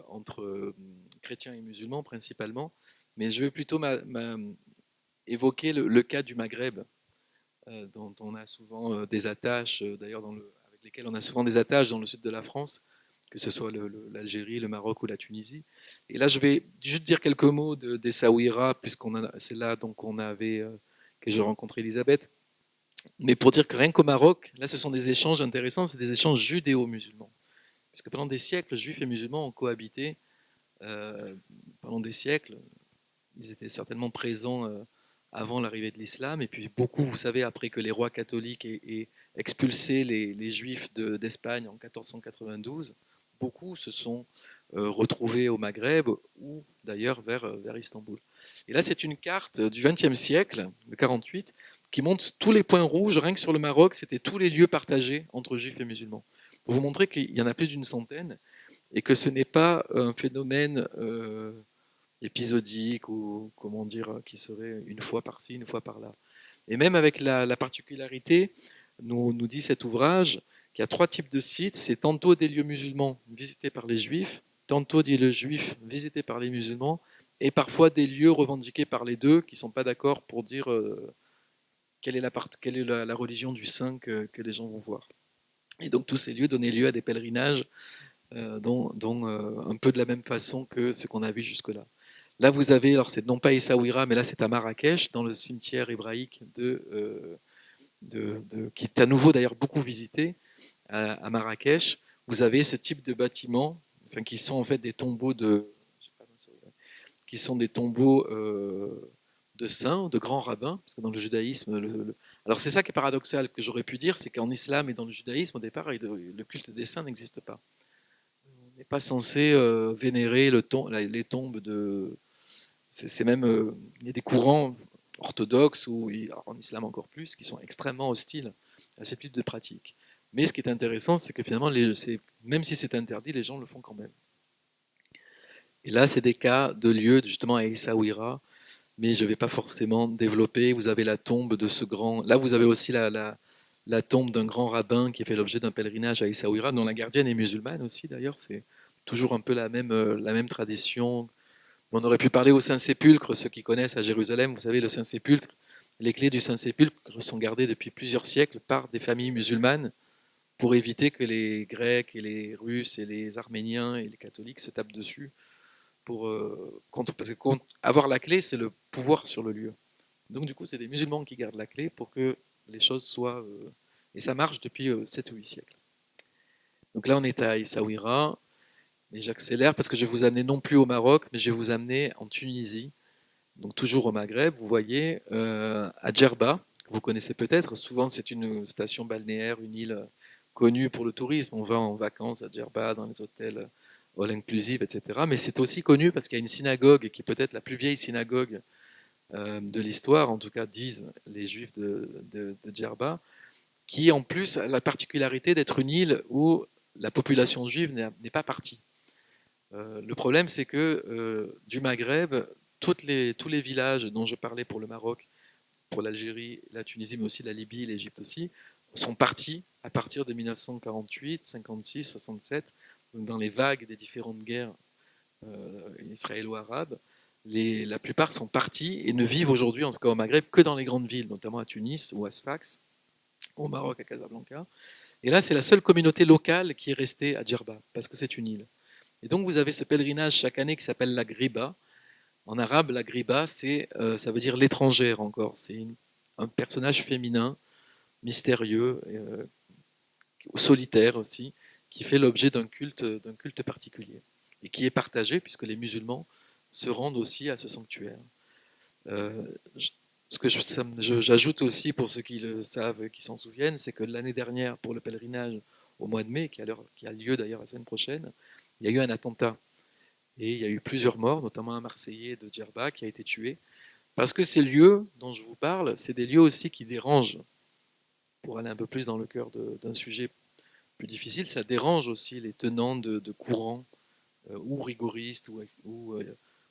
entre chrétiens et musulmans principalement. Mais je vais plutôt évoquer le cas du Maghreb, dont on a souvent des attaches, d'ailleurs avec lesquelles on a souvent des attaches dans le sud de la France, que ce soit l'Algérie, le Maroc ou la Tunisie. Et là, je vais juste dire quelques mots d'Essaouira, c'est là donc que j'ai rencontré Elisabeth. Mais pour dire que rien qu'au Maroc, là, ce sont des échanges intéressants, c'est des échanges judéo-musulmans. Puisque pendant des siècles, juifs et musulmans ont cohabité. Pendant des siècles, ils étaient certainement présents avant l'arrivée de l'islam, et puis beaucoup, vous savez, après que les rois catholiques aient expulsé les juifs d'Espagne en 1492, beaucoup se sont retrouvés au Maghreb ou d'ailleurs vers Istanbul. Et là, c'est une carte du XXe siècle, de 48, qui montre tous les points rouges, rien que sur le Maroc, c'était tous les lieux partagés entre juifs et musulmans. Pour vous montrer qu'il y en a plus d'une centaine et que ce n'est pas un phénomène épisodique ou comment dire qui serait une fois par-ci, une fois par-là. Et même avec la particularité, nous dit cet ouvrage, qu'il y a 3 types de sites. C'est tantôt des lieux musulmans visités par les juifs, tantôt des lieux juifs visités par les musulmans, et parfois des lieux revendiqués par les deux qui ne sont pas d'accord pour dire quelle est la religion du saint que les gens vont voir. Et donc tous ces lieux donnaient lieu à des pèlerinages dont un peu de la même façon que ce qu'on a vu jusque-là. Là, vous avez, alors c'est non pas Essaouira, mais là c'est à Marrakech, dans le cimetière hébraïque qui est à nouveau d'ailleurs beaucoup visité à Marrakech. Vous avez ce type de bâtiments, enfin, qui sont en fait des tombeaux qui sont des tombeaux de saints, de grands rabbins, parce que dans le judaïsme, alors c'est ça qui est paradoxal, que j'aurais pu dire, c'est qu'en islam et dans le judaïsme, au départ, le culte des saints n'existe pas. On n'est pas censé vénérer les tombes de... C'est même... il y a des courants orthodoxes, ou en islam encore plus, qui sont extrêmement hostiles à ce type de pratique. Mais ce qui est intéressant, c'est que finalement, même si c'est interdit, les gens le font quand même. Et là, c'est des cas de lieux, justement, à Essaouira, mais je ne vais pas forcément développer. Vous avez la tombe de ce grand... Là, vous avez aussi la tombe d'un grand rabbin qui a fait l'objet d'un pèlerinage à Essaouira, dont la gardienne est musulmane aussi, d'ailleurs. C'est toujours un peu la même tradition. On aurait pu parler au Saint-Sépulcre, ceux qui connaissent à Jérusalem, vous savez, le Saint-Sépulcre, les clés du Saint-Sépulcre sont gardées depuis plusieurs siècles par des familles musulmanes pour éviter que les Grecs et les Russes et les Arméniens et les catholiques se tapent dessus. Parce que avoir la clé, c'est le pouvoir sur le lieu. Donc du coup, c'est des musulmans qui gardent la clé pour que les choses soient... et ça marche depuis 7 ou 8 siècles. Donc là, on est à Essaouira. Et j'accélère parce que je vais vous amener non plus au Maroc, mais je vais vous amener en Tunisie, donc toujours au Maghreb, vous voyez, à Djerba, que vous connaissez peut-être. Souvent, c'est une station balnéaire, une île connue pour le tourisme. On va en vacances à Djerba, dans les hôtels all inclusive, etc. Mais c'est aussi connu parce qu'il y a une synagogue qui est peut-être la plus vieille synagogue de l'histoire, en tout cas disent les Juifs de Djerba, qui en plus a la particularité d'être une île où la population juive n'est pas partie. Le problème, c'est que du Maghreb, tous les villages dont je parlais pour le Maroc, pour l'Algérie, la Tunisie, mais aussi la Libye, l'Égypte aussi, sont partis à partir de 1948, 56, 67, donc dans les vagues des différentes guerres israélo-arabes. La plupart sont partis et ne vivent aujourd'hui, en tout cas au Maghreb, que dans les grandes villes, notamment à Tunis ou à Sfax, au Maroc, à Casablanca. Et là, c'est la seule communauté locale qui est restée à Djerba, parce que c'est une île. Et donc vous avez ce pèlerinage chaque année qui s'appelle la Griba. En arabe, la Griba, ça veut dire l'étrangère encore. C'est un personnage féminin, mystérieux, solitaire aussi, qui fait l'objet d'un culte particulier. Et qui est partagé puisque les musulmans se rendent aussi à ce sanctuaire. Ce que j'ajoute aussi pour ceux qui le savent, qui s'en souviennent, c'est que l'année dernière, pour le pèlerinage au mois de mai, qui a lieu d'ailleurs la semaine prochaine, il y a eu un attentat et il y a eu plusieurs morts, notamment un Marseillais de Djerba qui a été tué. Parce que ces lieux dont je vous parle, c'est des lieux aussi qui dérangent. Pour aller un peu plus dans le cœur d'un sujet plus difficile, ça dérange aussi les tenants de courants ou rigoristes ou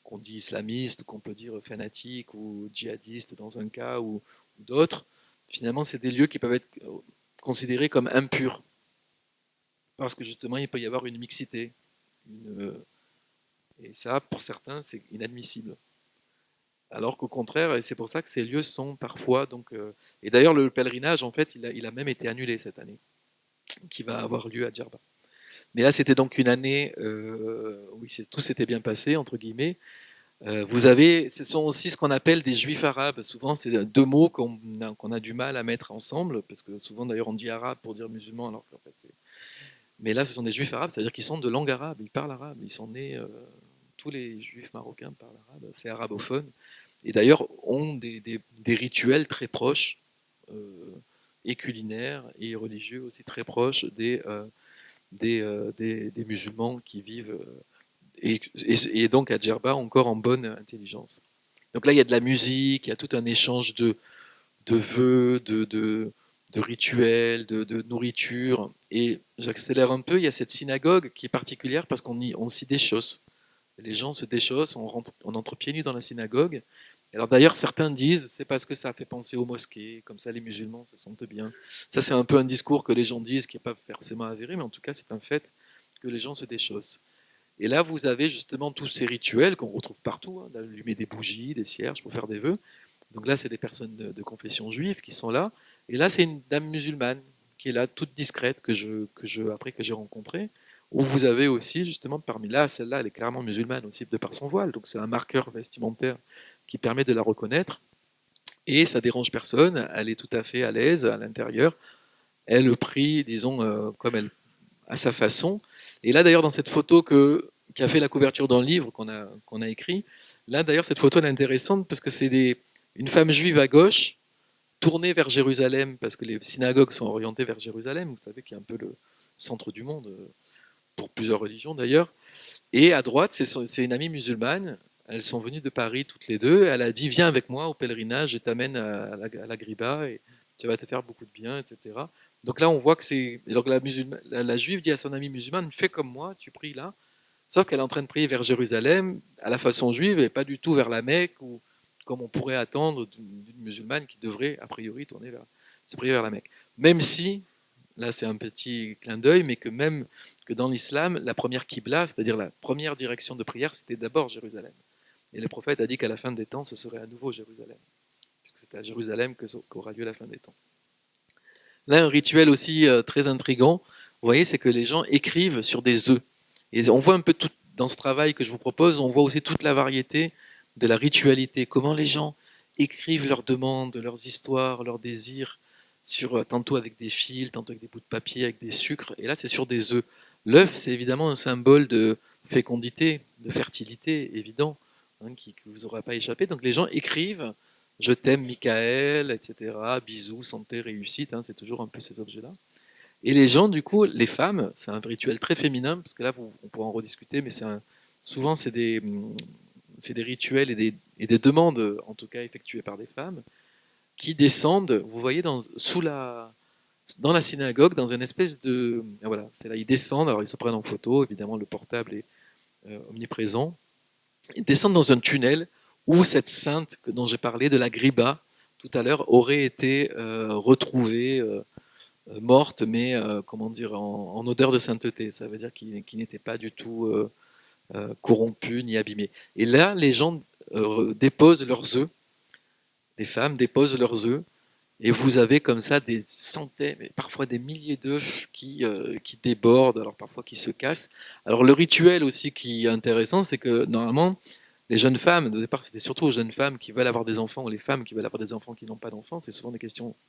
qu'on dit islamistes, qu'on peut dire fanatiques ou djihadistes dans un cas ou d'autres. Finalement, c'est des lieux qui peuvent être considérés comme impurs. Parce que justement, il peut y avoir une mixité. Et ça, pour certains, c'est inadmissible. Alors qu'au contraire, et c'est pour ça que ces lieux sont parfois... et d'ailleurs, le pèlerinage, en fait, il a même été annulé cette année, qui va avoir lieu à Djerba. Mais là, c'était donc une année où tout s'était bien passé, entre guillemets. Ce sont aussi ce qu'on appelle des juifs arabes. Souvent, c'est deux mots qu'on a du mal à mettre ensemble, parce que souvent, d'ailleurs, on dit arabe pour dire musulman, alors qu'en fait, c'est... Mais là, ce sont des juifs arabes, c'est-à-dire qu'ils sont de langue arabe, ils parlent arabe, ils sont nés, tous les juifs marocains parlent arabe, c'est arabophone, et d'ailleurs ont des rituels très proches, et culinaires et religieux aussi très proches des musulmans qui vivent, et donc à Djerba encore en bonne intelligence. Donc là, il y a de la musique, il y a tout un échange de de vœux, de rituels, de nourriture. Et j'accélère un peu, il y a cette synagogue qui est particulière parce on s'y déchausse. Les gens se déchaussent, on entre pieds nus dans la synagogue. Alors d'ailleurs, certains disent, c'est parce que ça fait penser aux mosquées, comme ça les musulmans se sentent bien. Ça, c'est un peu un discours que les gens disent, qui n'est pas forcément avéré, mais en tout cas, c'est un fait que les gens se déchaussent. Et là, vous avez justement tous ces rituels qu'on retrouve partout, hein, d'allumer des bougies, des cierges pour faire des vœux. Donc là, c'est des personnes de confession juive qui sont là. Et là, c'est une dame musulmane qui est là, toute discrète, que j'ai rencontrée. Où vous avez aussi, justement, parmi là, celle-là, elle est clairement musulmane aussi de par son voile. Donc c'est un marqueur vestimentaire qui permet de la reconnaître. Et ça dérange personne. Elle est tout à fait à l'aise à l'intérieur. Elle prie, disons, comme elle, à sa façon. Et là, d'ailleurs, dans cette photo qui a fait la couverture d'un livre qu'on a écrit, là, d'ailleurs, cette photo elle est intéressante parce que c'est une femme juive à gauche tournée vers Jérusalem, parce que les synagogues sont orientées vers Jérusalem. Vous savez qu'il y a un peu le centre du monde, pour plusieurs religions d'ailleurs. Et à droite, c'est une amie musulmane. Elles sont venues de Paris toutes les deux. Elle a dit, viens avec moi au pèlerinage, je t'amène à la Griba et tu vas te faire beaucoup de bien, etc. Donc là, on voit que c'est. Donc la juive dit à son amie musulmane, fais comme moi, tu pries là. Sauf qu'elle est en train de prier vers Jérusalem, à la façon juive, et pas du tout vers la Mecque, ou comme on pourrait attendre d'une musulmane qui devrait, a priori, se prier vers la Mecque. Même si, là c'est un petit clin d'œil, mais que dans l'islam, la première qibla, c'est-à-dire la première direction de prière, c'était d'abord Jérusalem. Et le prophète a dit qu'à la fin des temps, ce serait à nouveau Jérusalem, puisque c'est à Jérusalem qu'aura lieu la fin des temps. Là, un rituel aussi très intriguant, vous voyez, c'est que les gens écrivent sur des œufs. Et on voit un peu tout, dans ce travail que je vous propose, on voit aussi toute la variété de la ritualité, comment les gens écrivent leurs demandes, leurs histoires, leurs désirs, tantôt avec des fils, tantôt avec des bouts de papier, avec des sucres, et là c'est sur des œufs. L'œuf, c'est évidemment un symbole de fécondité, de fertilité, évident, hein, que vous n'aurez pas échappé. Donc les gens écrivent « Je t'aime, Michael », etc., « Bisous, santé, réussite », hein, c'est toujours un peu ces objets-là. Et les gens, du coup, les femmes, c'est un rituel très féminin, parce que là, on pourra en rediscuter, mais souvent, c'est des rituels et des demandes, en tout cas effectuées par des femmes, qui descendent, vous voyez, dans la synagogue, dans une espèce de... Voilà, c'est là, ils descendent, alors ils se prennent en photo, évidemment, le portable est omniprésent. Ils descendent dans un tunnel où cette sainte dont j'ai parlé, de la Griba, tout à l'heure, aurait été retrouvée... morte, mais comment dire, en odeur de sainteté. Ça veut dire qu'il n'était pas du tout corrompu ni abîmé. Et là, les gens déposent leurs œufs, les femmes déposent leurs œufs, et vous avez comme ça des centaines, parfois des milliers d'œufs qui débordent, alors parfois qui se cassent. Alors le rituel aussi qui est intéressant, c'est que normalement, les jeunes femmes, au départ c'était surtout aux jeunes femmes qui veulent avoir des enfants, ou les femmes qui veulent avoir des enfants qui n'ont pas d'enfants, c'est souvent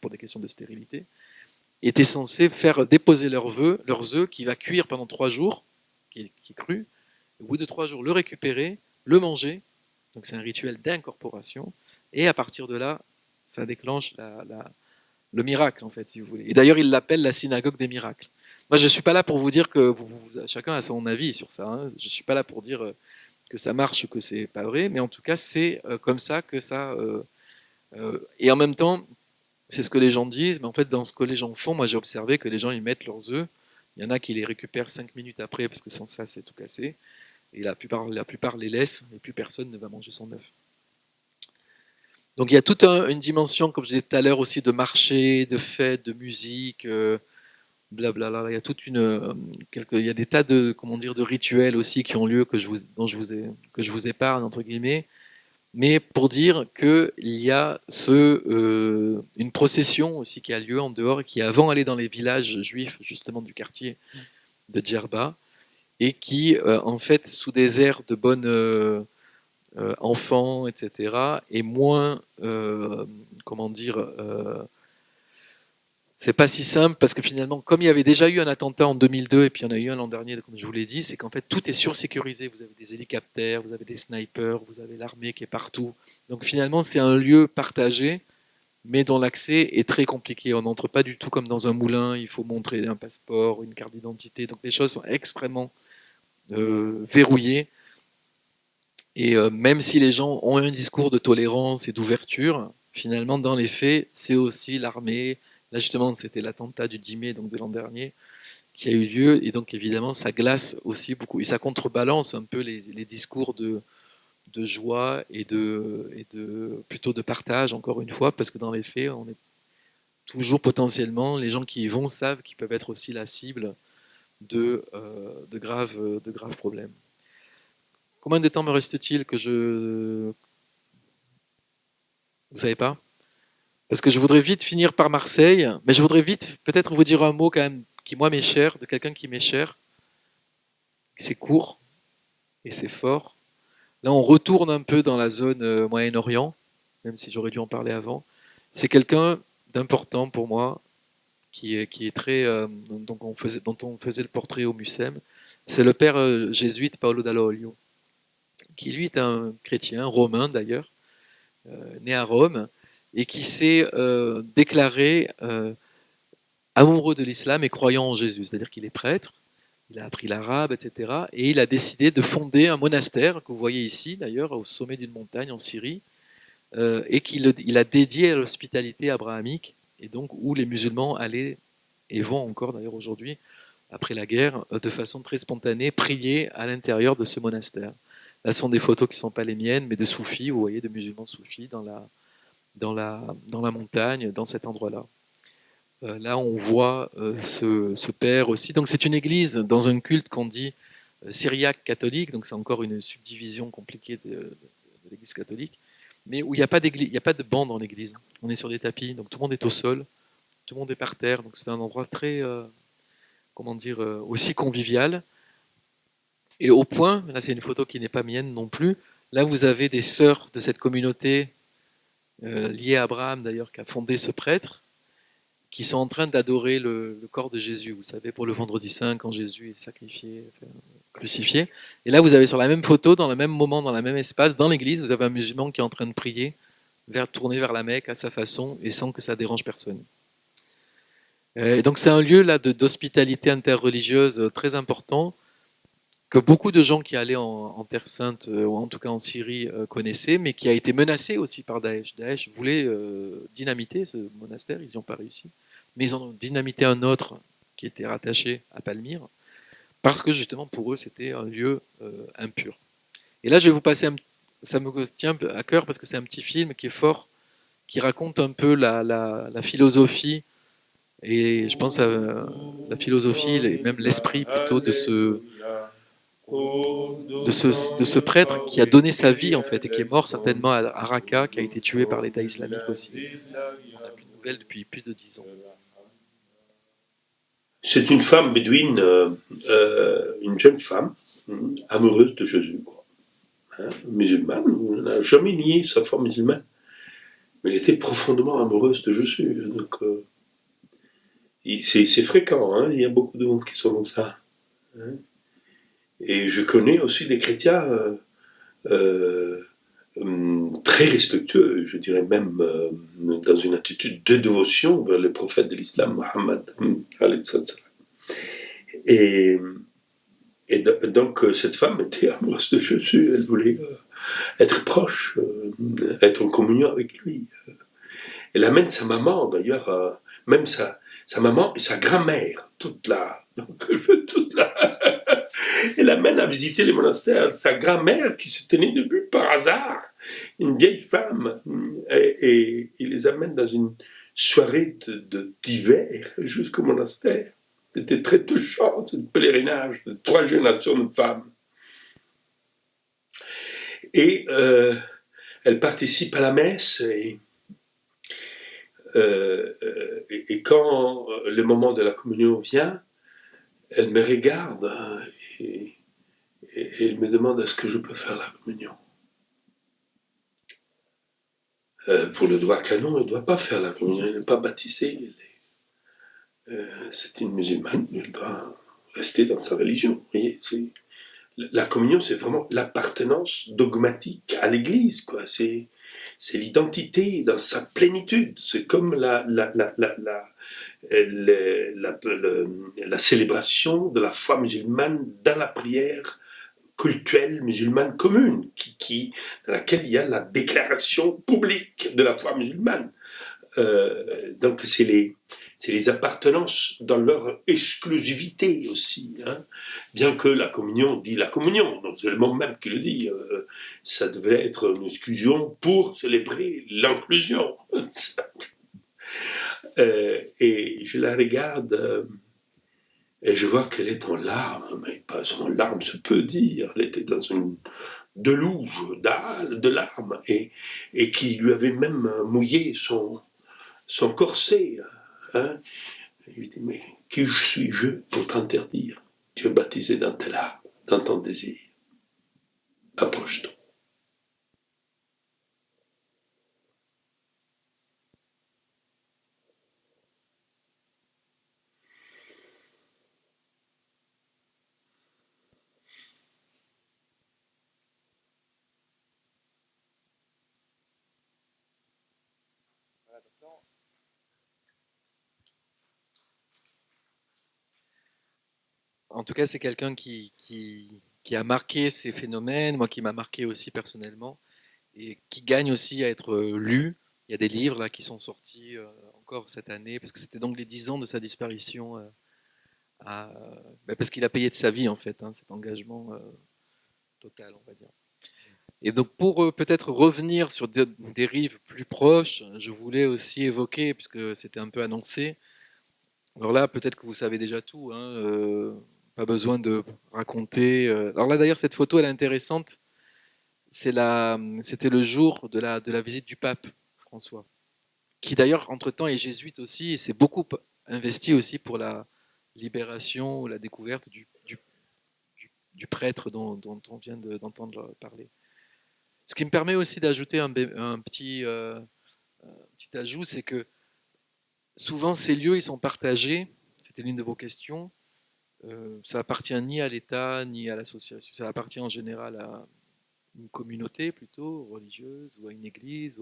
pour des questions de stérilité, étaient censés faire déposer leurs œufs qui va cuire pendant 3 jours, qui est cru. Au bout de 3 jours, le récupérer, le manger. Donc c'est un rituel d'incorporation. Et à partir de là, ça déclenche le miracle, en fait, si vous voulez. Et d'ailleurs, ils l'appellent la synagogue des miracles. Moi, je ne suis pas là pour vous dire que chacun a son avis sur ça. Hein. Je ne suis pas là pour dire que ça marche ou que c'est pas vrai. Mais en tout cas, c'est comme ça que ça... et en même temps... C'est ce que les gens disent, mais en fait, dans ce que les gens font, moi j'ai observé que les gens ils mettent leurs œufs. Il y en a qui les récupèrent 5 minutes après, parce que sans ça, c'est tout cassé. Et la plupart les laissent, et plus personne ne va manger son œuf. Donc il y a toute une dimension, comme je disais tout à l'heure, aussi de marché, de fête, de musique, blablabla. Il y a il y a des tas de rituels aussi qui ont lieu que je vous épargne entre guillemets. Mais pour dire qu'il y a une procession aussi qui a lieu en dehors, qui avant allait dans les villages juifs justement du quartier de Djerba, et qui en fait sous des airs de bonnes enfants, etc., est moins, c'est pas si simple parce que finalement, comme il y avait déjà eu un attentat en 2002 et puis il y en a eu un l'an dernier, comme je vous l'ai dit, c'est qu'en fait tout est sursécurisé. Vous avez des hélicoptères, vous avez des snipers, vous avez l'armée qui est partout. Donc finalement, c'est un lieu partagé, mais dont l'accès est très compliqué. On n'entre pas du tout comme dans un moulin. Il faut montrer un passeport, une carte d'identité. Donc les choses sont extrêmement verrouillées. Et même si les gens ont un discours de tolérance et d'ouverture, finalement, dans les faits, c'est aussi l'armée. Là, justement, c'était l'attentat du 10 mai, donc de l'an dernier, qui a eu lieu. Et donc, évidemment, ça glace aussi beaucoup. Et ça contrebalance un peu les discours de joie et plutôt de partage, encore une fois, parce que dans les faits, on est toujours potentiellement, les gens qui y vont savent qu'ils peuvent être aussi la cible de graves problèmes. Combien de temps me reste-t-il que je... Vous savez pas? Parce que je voudrais vite finir par Marseille, mais je voudrais vite peut-être vous dire un mot quand même qui moi m'est cher, de quelqu'un qui m'est cher. C'est court et c'est fort. Là, on retourne un peu dans la zone Moyen-Orient, même si j'aurais dû en parler avant. C'est quelqu'un d'important pour moi, qui est très, dont on faisait le portrait au Mucem. C'est le père jésuite Paolo Dalla Olio, qui lui est un chrétien, romain d'ailleurs, né à Rome, et qui s'est déclaré amoureux de l'islam et croyant en Jésus. C'est-à-dire qu'il est prêtre, il a appris l'arabe, etc. Et il a décidé de fonder un monastère, que vous voyez ici d'ailleurs, au sommet d'une montagne en Syrie, et qu'il a dédié à l'hospitalité abrahamique, et donc où les musulmans allaient, et vont encore d'ailleurs aujourd'hui, après la guerre, de façon très spontanée, prier à l'intérieur de ce monastère. Là, ce sont des photos qui ne sont pas les miennes, mais de soufis, vous voyez, de musulmans soufis dans la montagne, dans cet endroit-là. Là, on voit ce père aussi. Donc, c'est une église dans un culte qu'on dit syriaque catholique, donc c'est encore une subdivision compliquée de l'église catholique, mais où il n'y a pas d'église, il n'y a pas de banc dans l'église. On est sur des tapis, donc tout le monde est au sol, tout le monde est par terre, donc c'est un endroit très, aussi convivial. Et au point, là c'est une photo qui n'est pas mienne non plus, là vous avez des sœurs de cette communauté liée à Abraham d'ailleurs, qui a fondé ce prêtre, qui sont en train d'adorer le corps de Jésus, vous savez, pour le vendredi saint, quand Jésus est sacrifié, crucifié. Et là, vous avez sur la même photo, dans le même moment, dans le même espace, dans l'église, vous avez un musulman qui est en train de prier, tourner vers la Mecque à sa façon, et sans que ça dérange personne. Et donc c'est un lieu là d'hospitalité interreligieuse très important, que beaucoup de gens qui allaient en Terre Sainte, ou en tout cas en Syrie, connaissaient, mais qui a été menacé aussi par Daesh. Daesh voulait dynamiter ce monastère, ils n'y ont pas réussi. Mais ils en ont dynamité un autre qui était rattaché à Palmyre, parce que justement pour eux c'était un lieu impur. Et là je vais vous passer, ça me tient à cœur parce que c'est un petit film qui est fort, qui raconte un peu la philosophie, et je pense à la philosophie, et même l'esprit plutôt de ce prêtre qui a donné sa vie en fait, et qui est mort certainement à Raqqa, qui a été tué par l'État islamique aussi. On n'a plus de nouvelles depuis plus de 10 ans. C'est une femme bédouine, une jeune femme, amoureuse de Jésus, quoi. Musulmane, elle n'a jamais nié sa foi musulmane, mais elle était profondément amoureuse de Jésus. Donc, c'est fréquent, hein, il y a beaucoup de monde qui sont comme ça. Hein. Et je connais aussi des chrétiens très respectueux, je dirais même dans une attitude de dévotion vers le prophète de l'islam, Mohammed. Et donc cette femme était amoureuse de Jésus, elle voulait être proche, être en communion avec lui. Elle amène sa maman, d'ailleurs, même sa maman et sa grand-mère, toute là. Donc, elle amène à visiter les monastères sa grand-mère qui se tenait debout par hasard, une vieille femme, et il les amène dans une soirée d'hiver jusqu'au monastère. C'était très touchant, ce pèlerinage de 3 générations de femmes. Et elle participe à la messe, et quand le moment de la communion vient, elle me regarde et elle me demande est-ce que je peux faire la communion. Pour le droit canon, elle ne doit pas faire la communion, elle n'est pas baptisée. C'est une musulmane, elle doit rester dans sa religion. Vous voyez, la communion, c'est vraiment l'appartenance dogmatique à l'Église, quoi. C'est l'identité dans sa plénitude. C'est comme la célébration de la foi musulmane dans la prière cultuelle musulmane commune, dans laquelle il y a la déclaration publique de la foi musulmane. Donc c'est les appartenances dans leur exclusivité aussi. Hein. Bien que la communion dit la communion, donc c'est le mot même qui le dit, ça devait être une exclusion pour célébrer l'inclusion. Et je la regarde et je vois qu'elle est en larmes, mais pas en larmes se peut dire, elle était dans une deluge de larmes et qui lui avait même mouillé son corset. Hein. Je lui dis, mais qui suis-je pour t'interdire? Tu es baptisé dans tes larmes, dans ton désir. Approche-toi. En tout cas, c'est quelqu'un qui a marqué ces phénomènes, moi qui m'a marqué aussi personnellement, et qui gagne aussi à être lu. Il y a des livres là qui sont sortis encore cette année, parce que c'était donc les 10 ans de sa disparition, parce qu'il a payé de sa vie en fait, hein, cet engagement total, on va dire. Et donc pour peut-être revenir sur des rives plus proches, je voulais aussi évoquer, puisque c'était un peu annoncé, alors là peut-être que vous savez déjà tout, hein, pas besoin de raconter. Alors là d'ailleurs cette photo elle est intéressante, c'était le jour de la visite du pape François, qui d'ailleurs entre-temps est jésuite aussi et s'est beaucoup investi aussi pour la libération ou la découverte du prêtre dont on vient d'entendre parler. Ce qui me permet aussi d'ajouter un petit ajout, c'est que souvent ces lieux ils sont partagés, c'était l'une de vos questions, ça appartient ni à l'État ni à l'association, ça appartient en général à une communauté plutôt religieuse ou à une église.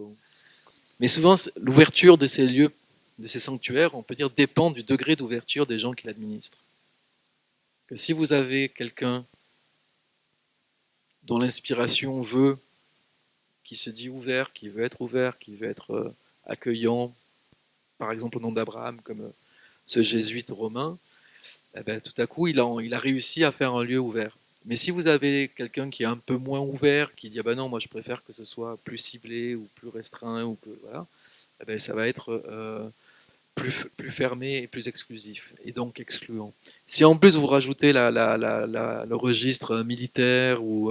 Mais souvent l'ouverture de ces lieux, de ces sanctuaires, on peut dire dépend du degré d'ouverture des gens qui l'administrent. Que si vous avez quelqu'un dont l'inspiration veut, qui se dit ouvert, qui veut être accueillant, par exemple au nom d'Abraham, comme ce jésuite romain, eh ben, tout à coup, il a réussi à faire un lieu ouvert. Mais si vous avez quelqu'un qui est un peu moins ouvert, qui dit ah ben non, moi je préfère que ce soit plus ciblé ou plus restreint, ou que voilà, eh ben, ça va être plus fermé et plus exclusif, et donc excluant. Si en plus vous rajoutez le registre militaire ou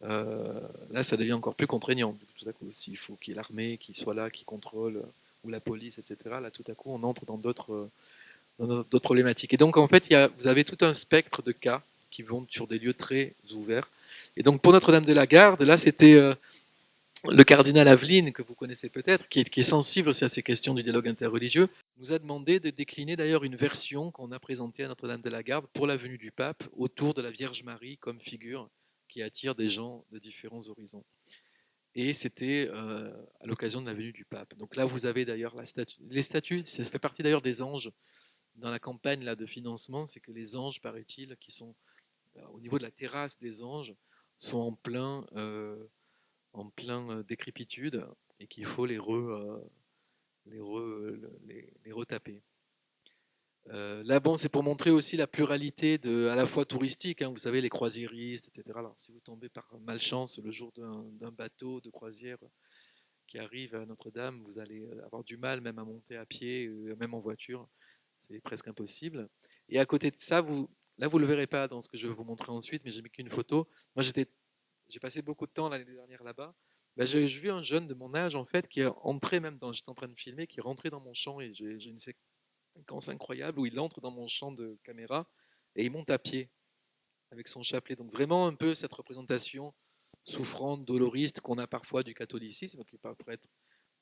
là, ça devient encore plus contraignant. Tout à coup, s'il faut qu'il y ait l'armée qui soit là, qui contrôle, ou la police, etc. Là, tout à coup, on entre dans d'autres problématiques. Et donc, en fait, vous avez tout un spectre de cas qui vont sur des lieux très ouverts. Et donc, pour Notre-Dame de la Garde, là, c'était le cardinal Aveline, que vous connaissez peut-être, qui est sensible aussi à ces questions du dialogue interreligieux, nous a demandé de décliner d'ailleurs une version qu'on a présentée à Notre-Dame de la Garde pour la venue du pape autour de la Vierge Marie comme figure qui attire des gens de différents horizons. Et c'était à l'occasion de la venue du pape. Donc là, vous avez d'ailleurs les statues, ça fait partie d'ailleurs des anges dans la campagne là, de financement, c'est que les anges, paraît-il, qui sont au niveau de la terrasse des anges, sont en plein décrépitude et qu'il faut les retaper. Là, bon, c'est pour montrer aussi la pluralité à la fois touristique, hein, vous savez, les croisiéristes, etc. Alors, si vous tombez par malchance le jour d'un bateau de croisière qui arrive à Notre-Dame, vous allez avoir du mal même à monter à pied, même en voiture, c'est presque impossible. Et à côté de ça, là, vous ne le verrez pas dans ce que je vais vous montrer ensuite, mais j'ai mis qu'une photo. Moi, j'ai passé beaucoup de temps l'année dernière là-bas. Ben, j'ai vu un jeune de mon âge, en fait, qui est entré même j'étais en train de filmer, qui est rentré dans mon champ, et j'ai une séquence incroyable où il entre dans mon champ de caméra et il monte à pied avec son chapelet. Donc vraiment un peu cette représentation souffrante, doloriste qu'on a parfois du catholicisme,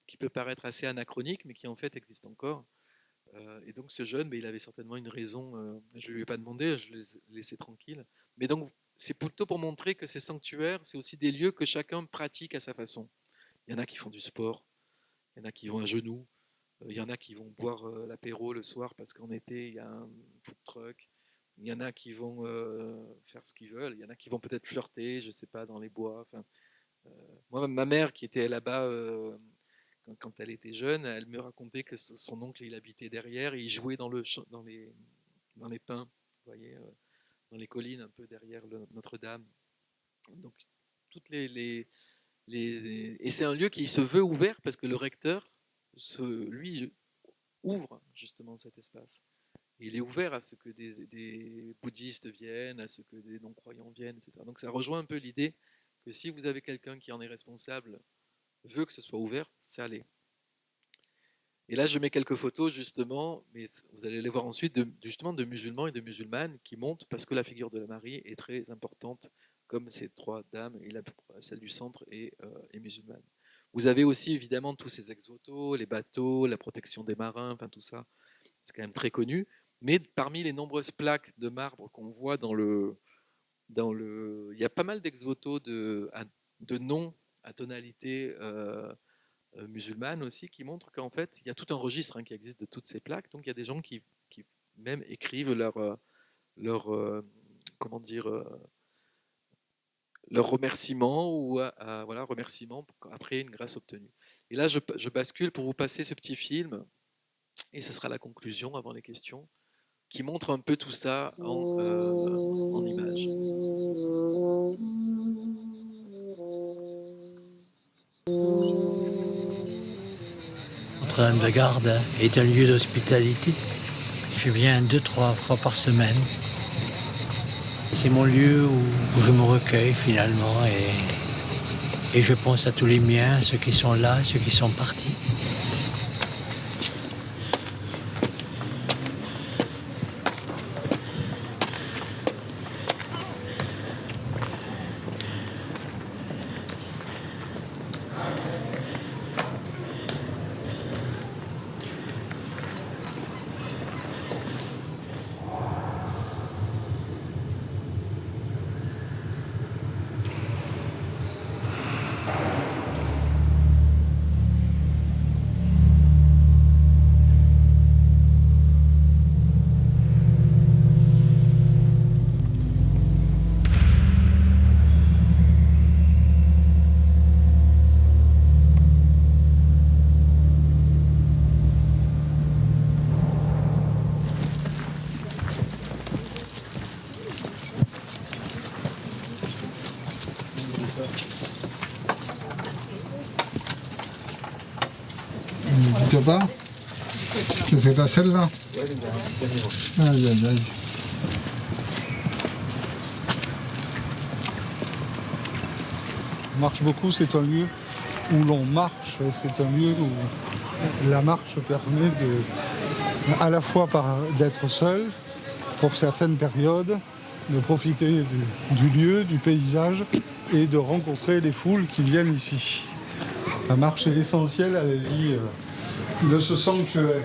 qui peut paraître assez anachronique, mais qui en fait existe encore. Et donc ce jeune, il avait certainement une raison, je ne lui ai pas demandé, je l'ai laissé tranquille. Mais donc c'est plutôt pour montrer que ces sanctuaires, c'est aussi des lieux que chacun pratique à sa façon. Il y en a qui font du sport, il y en a qui vont à genoux, il y en a qui vont boire l'apéro le soir parce qu'en été, il y a un food truck. Il y en a qui vont faire ce qu'ils veulent, il y en a qui vont peut-être flirter, je ne sais pas, dans les bois. Enfin, moi, ma mère qui était là-bas quand elle était jeune, elle me racontait que son oncle il habitait derrière et il jouait dans les pins, vous voyez, dans les collines un peu derrière Notre-Dame. Donc toutes et c'est un lieu qui se veut ouvert parce que le recteur lui ouvre justement cet espace. Il est ouvert à ce que des bouddhistes viennent, à ce que des non-croyants viennent, etc. Donc ça rejoint un peu l'idée que si vous avez quelqu'un qui en est responsable, veut que ce soit ouvert, c'est aller. Et là, je mets quelques photos justement, mais vous allez les voir ensuite, justement de musulmans et de musulmanes qui montent parce que la figure de la Marie est très importante, comme ces trois dames, et celle du centre est musulmane. Vous avez aussi évidemment tous ces ex-voto, les bateaux, la protection des marins, enfin tout ça, c'est quand même très connu. Mais parmi les nombreuses plaques de marbre qu'on voit il y a pas mal d'ex-voto de noms à tonalité musulmane aussi qui montrent qu'en fait il y a tout un registre qui existe de toutes ces plaques. Donc il y a des gens qui même écrivent leur remerciement ou voilà, remerciement après une grâce obtenue. Et là je bascule pour vous passer ce petit film et ce sera la conclusion avant les questions qui montre un peu tout ça en images. Notre-Dame de Garde est un lieu d'hospitalité. Je viens 2-3 fois par semaine. C'est mon lieu où je me recueille finalement et je pense à tous les miens, ceux qui sont là, ceux qui sont partis. Pas c'est pas celle-là. Aïe, aïe, aïe. On marche beaucoup, c'est un lieu où l'on marche, c'est un lieu où la marche permet à la fois d'être seul pour certaines périodes, de profiter du lieu, du paysage et de rencontrer les foules qui viennent ici. La marche est essentielle à la vie de ce sanctuaire.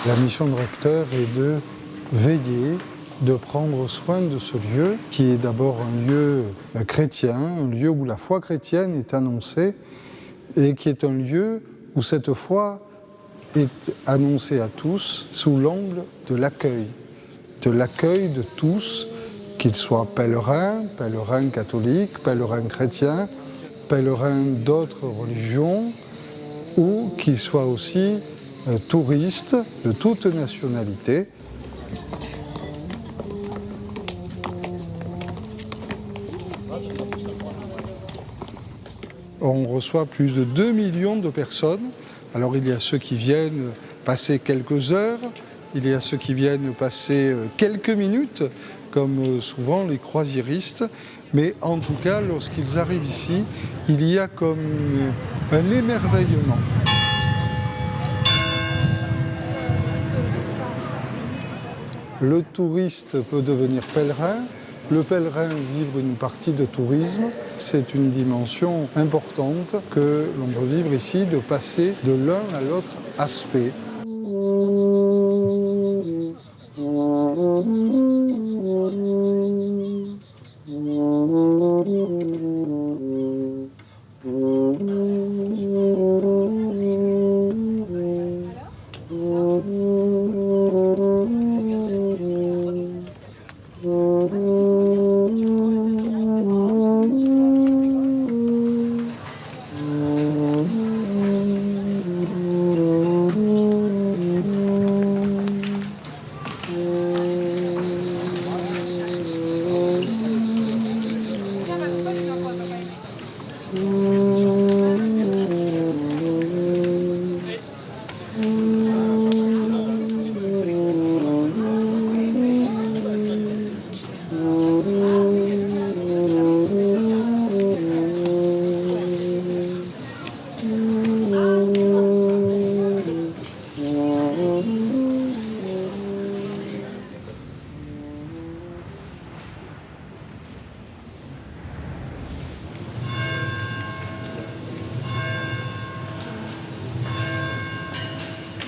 La mission de recteur est de veiller, de prendre soin de ce lieu, qui est d'abord un lieu chrétien, un lieu où la foi chrétienne est annoncée, et qui est un lieu où cette foi est annoncée à tous sous l'angle de l'accueil de tous, qu'ils soient pèlerins catholiques, pèlerins chrétiens, pèlerins d'autres religions, ou qu'ils soient aussi touristes de toute nationalité. On reçoit plus de 2 millions de personnes. Alors il y a ceux qui viennent passer quelques heures, il y a ceux qui viennent passer quelques minutes, comme souvent les croisiéristes. Mais en tout cas, lorsqu'ils arrivent ici, il y a comme un émerveillement. Le touriste peut devenir pèlerin, le pèlerin vivre une partie de tourisme. C'est une dimension importante que l'on peut vivre ici, de passer de l'un à l'autre aspect.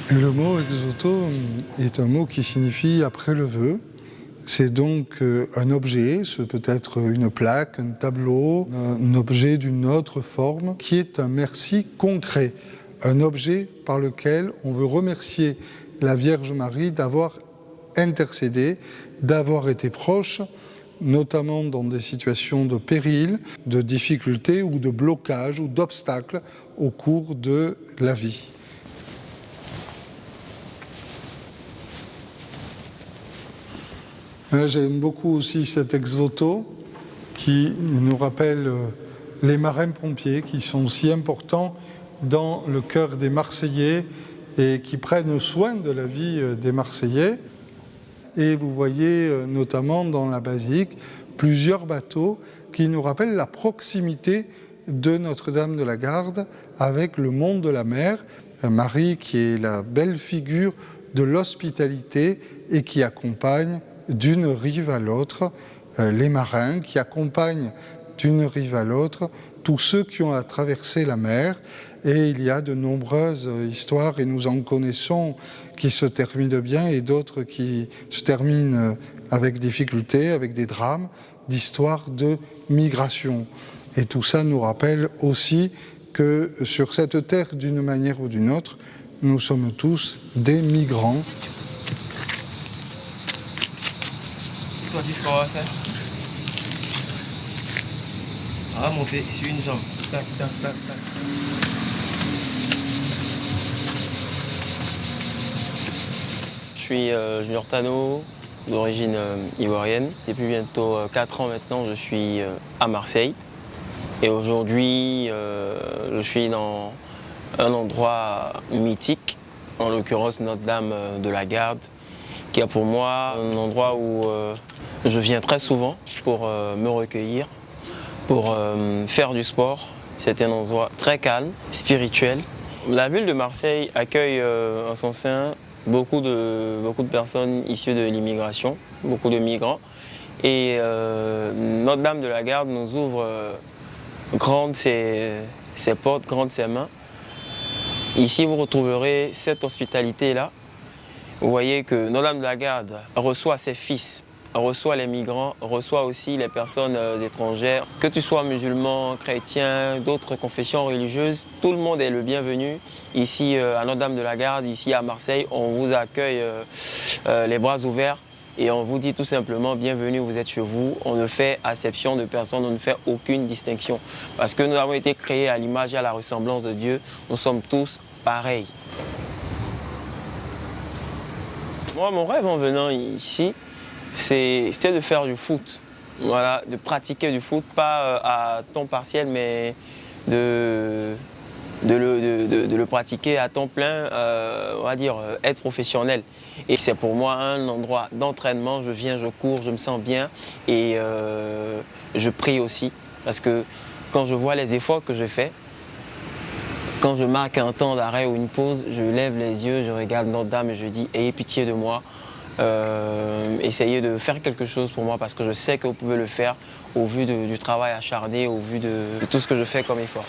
Le mot ex-voto est un mot qui signifie après le vœu. C'est donc un objet, ce peut être une plaque, un tableau, un objet d'une autre forme, qui est un merci concret, un objet par lequel on veut remercier la Vierge Marie d'avoir intercédé, d'avoir été proche, notamment dans des situations de péril, de difficulté ou de blocage ou d'obstacle au cours de la vie. J'aime beaucoup aussi cet ex-voto qui nous rappelle les marins-pompiers qui sont si importants dans le cœur des Marseillais et qui prennent soin de la vie des Marseillais. Et vous voyez notamment dans la basilique plusieurs bateaux qui nous rappellent la proximité de Notre-Dame de la Garde avec le monde de la mer. Marie qui est la belle figure de l'hospitalité et qui accompagne d'une rive à l'autre les marins, qui accompagnent d'une rive à l'autre tous ceux qui ont à traverser la mer. Et il y a de nombreuses histoires, et nous en connaissons, qui se terminent bien et d'autres qui se terminent avec difficulté, avec des drames, d'histoires de migration. Et tout ça nous rappelle aussi que sur cette terre, d'une manière ou d'une autre, nous sommes tous des migrants. Voici ce qu'on va faire. On va monter sur une jambe. Tac, tac, tac, tac. Je suis Junior Tano, d'origine ivoirienne. Depuis bientôt 4 ans maintenant, je suis à Marseille. Et aujourd'hui, je suis dans un endroit mythique, en l'occurrence Notre-Dame de la Garde, qui est pour moi un endroit où je viens très souvent pour me recueillir, pour faire du sport. C'est un endroit très calme, spirituel. La ville de Marseille accueille en son sein beaucoup de personnes issues de l'immigration, beaucoup de migrants. Et Notre-Dame de la Garde nous ouvre grandes ses portes, grandes ses mains. Ici, vous retrouverez cette hospitalité-là. Vous voyez que Notre-Dame de la Garde reçoit ses fils, reçoit les migrants, reçoit aussi les personnes étrangères. Que tu sois musulman, chrétien, d'autres confessions religieuses, tout le monde est le bienvenu. Ici, à Notre-Dame de la Garde, ici à Marseille, on vous accueille les bras ouverts et on vous dit tout simplement bienvenue, vous êtes chez vous. On ne fait acception de personne, on ne fait aucune distinction. Parce que nous avons été créés à l'image et à la ressemblance de Dieu. Nous sommes tous pareils. Moi, mon rêve en venant ici, c'était de faire du foot. Voilà, de pratiquer du foot, pas à temps partiel, mais de le pratiquer à temps plein, on va dire être professionnel. Et c'est pour moi un endroit d'entraînement. Je viens, je cours, je me sens bien et je prie aussi. Parce que quand je vois les efforts que je fais, quand je marque un temps d'arrêt ou une pause, je lève les yeux, je regarde Notre-Dame et je dis « Ayez pitié de moi ». Essayez de faire quelque chose pour moi parce que je sais que vous pouvez le faire au vu du travail acharné, au vu de tout ce que je fais comme effort.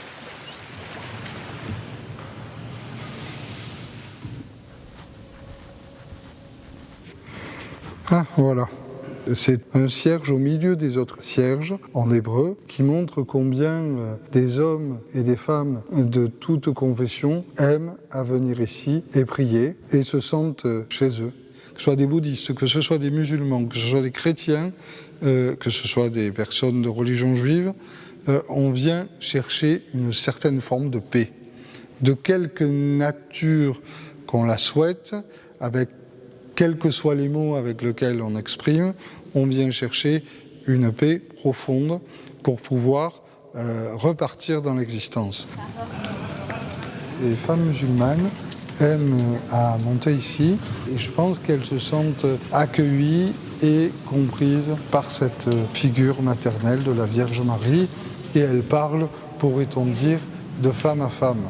Ah, voilà. C'est un cierge au milieu des autres cierges, en hébreu, qui montre combien des hommes et des femmes de toute confession aiment à venir ici et prier et se sentent chez eux. Que ce soit des bouddhistes, que ce soit des musulmans, que ce soit des chrétiens, que ce soit des personnes de religion juive, on vient chercher une certaine forme de paix. De quelque nature qu'on la souhaite, avec quels que soient les mots avec lesquels on exprime, on vient chercher une paix profonde pour pouvoir repartir dans l'existence. Les femmes musulmanes aiment à monter ici et je pense qu'elles se sentent accueillies et comprises par cette figure maternelle de la Vierge Marie et elles parlent, pourrait-on dire, de femme à femme.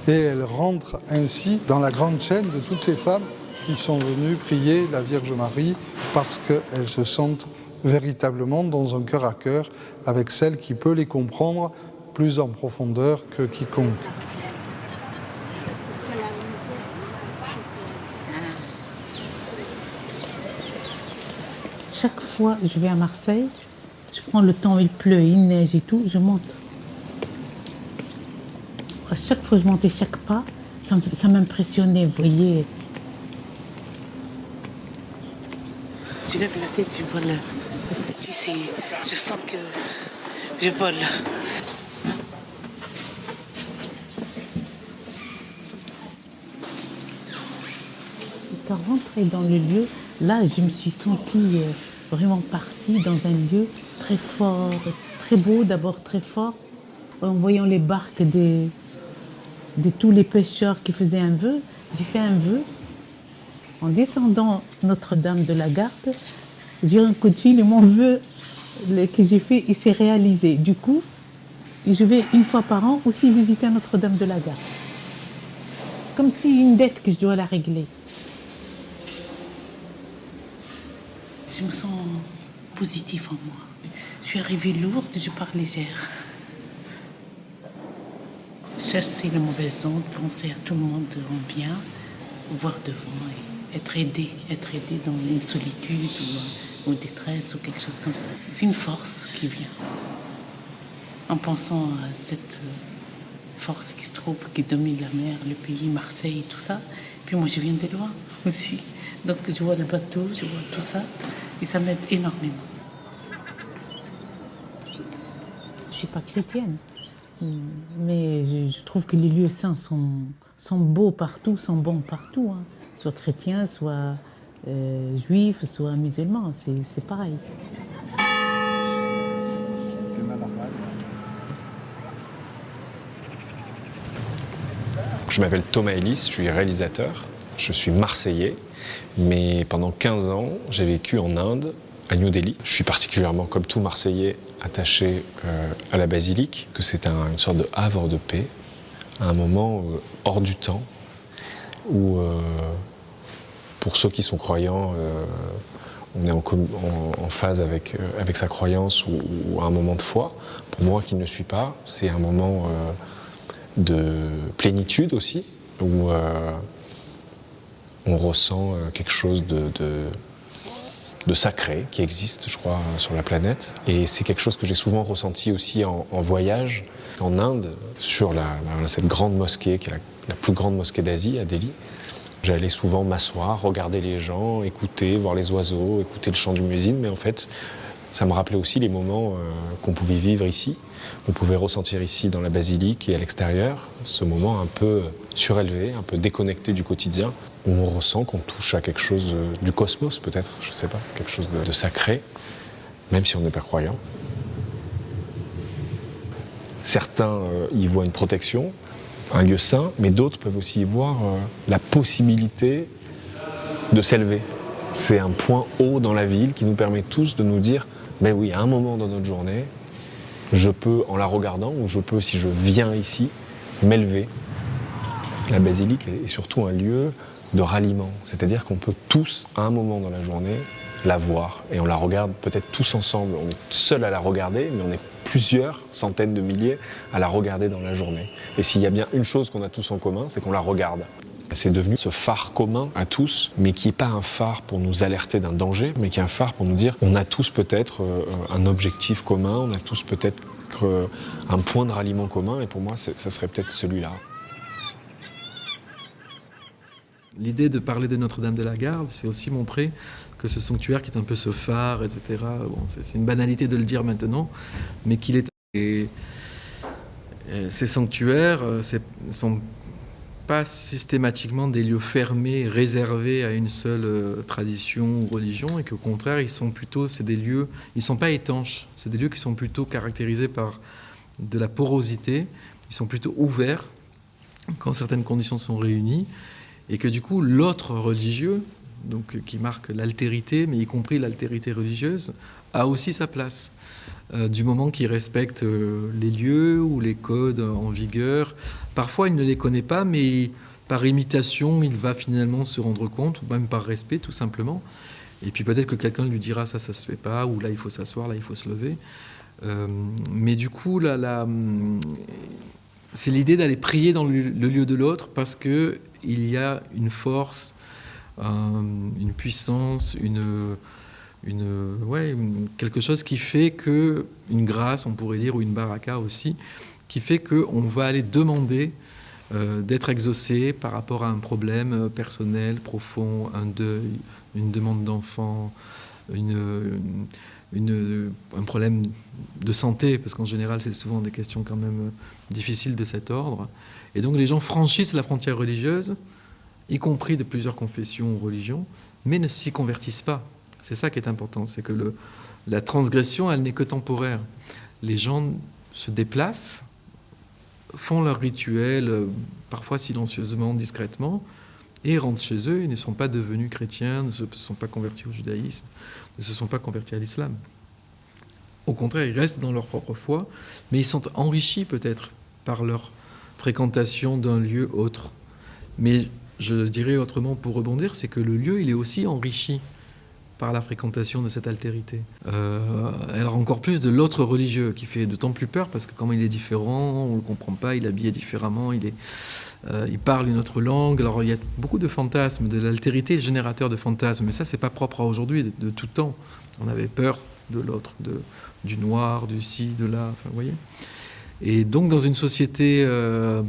Et elles rentrent ainsi dans la grande chaîne de toutes ces femmes qui sont venues prier la Vierge Marie parce qu'elles se sentent véritablement dans un cœur à cœur avec celle qui peut les comprendre plus en profondeur que quiconque. chaque fois que je vais à Marseille, je prends le temps, il pleut, il neige et tout, je monte. À chaque fois que je montais chaque pas, ça m'impressionnait, vous voyez. Je lève la tête, je vole. Je sens que je vole. Jusqu'à rentrer dans le lieu, là, je me suis sentie vraiment partie dans un lieu très fort, très beau, d'abord très fort. En voyant les barques de tous les pêcheurs qui faisaient un vœu, j'ai fait un vœu. En descendant Notre-Dame de la Garde, j'ai eu un coup de fil et mon vœu que j'ai fait, il s'est réalisé. Du coup, je vais une fois par an aussi visiter Notre-Dame de la Garde. Comme si une dette que je dois la régler. Je me sens positive en moi. Je suis arrivée lourde, je pars légère. Chasser les mauvaises ondes, penser à tout le monde en bien, voir devant et être aidé dans une solitude ou détresse ou quelque chose comme ça. C'est une force qui vient. En pensant à cette force qui se trouve, qui domine la mer, le pays, Marseille, tout ça. Puis moi, je viens de loin aussi. Donc je vois le bateau, je vois tout ça. Et ça m'aide énormément. Je ne suis pas chrétienne. Mais je trouve que les lieux saints sont beaux partout, sont bons partout. Hein. Soit chrétiens, soit juifs, soit musulmans. C'est pareil. Je m'appelle Thomas Ellis, je suis réalisateur. Je suis marseillais, mais pendant 15 ans, j'ai vécu en Inde, à New Delhi. Je suis particulièrement, comme tout Marseillais, attaché à la basilique, que c'est une sorte de havre de paix, à un moment hors du temps, où pour ceux qui sont croyants, on est en phase avec sa croyance ou un moment de foi. Pour moi qui ne le suis pas, c'est un moment de plénitude aussi, où on ressent quelque chose de sacré qui existe, je crois, sur la planète. Et c'est quelque chose que j'ai souvent ressenti aussi en voyage en Inde, sur cette grande mosquée, qui est la plus grande mosquée d'Asie, à Delhi. J'allais souvent m'asseoir, regarder les gens, écouter, voir les oiseaux, écouter le chant du muezzin, mais en fait, ça me rappelait aussi les moments qu'on pouvait vivre ici. On pouvait ressentir ici dans la basilique et à l'extérieur, ce moment un peu surélevé, un peu déconnecté du quotidien, où on ressent qu'on touche à quelque chose du cosmos peut-être, je ne sais pas, quelque chose de sacré, même si on n'est pas croyant. Certains y voient une protection, un lieu saint, mais d'autres peuvent aussi y voir la possibilité de s'élever. C'est un point haut dans la ville qui nous permet tous de nous dire « mais oui, à un moment dans notre journée, je peux, en la regardant, ou je peux, si je viens ici, m'élever ». La basilique est surtout un lieu de ralliement, c'est-à-dire qu'on peut tous, à un moment dans la journée, la voir, et on la regarde peut-être tous ensemble. On est seul à la regarder, mais on est plusieurs centaines de milliers à la regarder dans la journée. Et s'il y a bien une chose qu'on a tous en commun, c'est qu'on la regarde. C'est devenu ce phare commun à tous, mais qui n'est pas un phare pour nous alerter d'un danger, mais qui est un phare pour nous dire on a tous peut-être un objectif commun, on a tous peut-être un point de ralliement commun, et pour moi, ça serait peut-être celui-là. L'idée de parler de Notre-Dame de la Garde, c'est aussi montrer que ce sanctuaire qui est un peu ce phare, etc., bon, c'est une banalité de le dire maintenant, mais qu'il est... Et ces sanctuaires ne sont pas systématiquement des lieux fermés, réservés à une seule tradition ou religion, et qu'au contraire, c'est des lieux, ils ne sont pas étanches, c'est des lieux qui sont plutôt caractérisés par de la porosité, ils sont plutôt ouverts quand certaines conditions sont réunies, et que du coup, l'autre religieux, donc, qui marque l'altérité, mais y compris l'altérité religieuse, a aussi sa place. Du moment qu'il respecte les lieux ou les codes en vigueur. Parfois, il ne les connaît pas, mais par imitation, il va finalement se rendre compte, ou même par respect, tout simplement. Et puis peut-être que quelqu'un lui dira ça se fait pas, ou là, il faut s'asseoir, là, il faut se lever. Mais du coup, c'est l'idée d'aller prier dans le lieu de l'autre, parce qu'il y a une force, une puissance, quelque chose qui fait que, une grâce, on pourrait dire, ou une baraka aussi, qui fait qu'on va aller demander d'être exaucé par rapport à un problème personnel, profond, un deuil, une demande d'enfant, un problème de santé, parce qu'en général, c'est souvent des questions quand même difficiles de cet ordre. Et donc les gens franchissent la frontière religieuse, y compris de plusieurs confessions ou religions, mais ne s'y convertissent pas. C'est ça qui est important, c'est que la transgression, elle n'est que temporaire. Les gens se déplacent, font leur rituel, parfois silencieusement, discrètement, et rentrent chez eux. Ils ne sont pas devenus chrétiens, ne se sont pas convertis au judaïsme, ne se sont pas convertis à l'islam. Au contraire, ils restent dans leur propre foi, mais ils sont enrichis peut-être par leur fréquentation d'un lieu autre. Mais je dirais autrement, pour rebondir, c'est que le lieu, il est aussi enrichi par la fréquentation de cette altérité. Alors encore plus de l'autre religieux, qui fait d'autant plus peur, parce que comme il est différent, on ne le comprend pas, il est habillé différemment, il parle une autre langue. Alors il y a beaucoup de fantasmes, de l'altérité est générateur de fantasmes, mais ça, c'est pas propre à aujourd'hui, de tout temps. On avait peur de l'autre, du noir, du ci, de là, enfin, vous voyez. Et donc, dans une société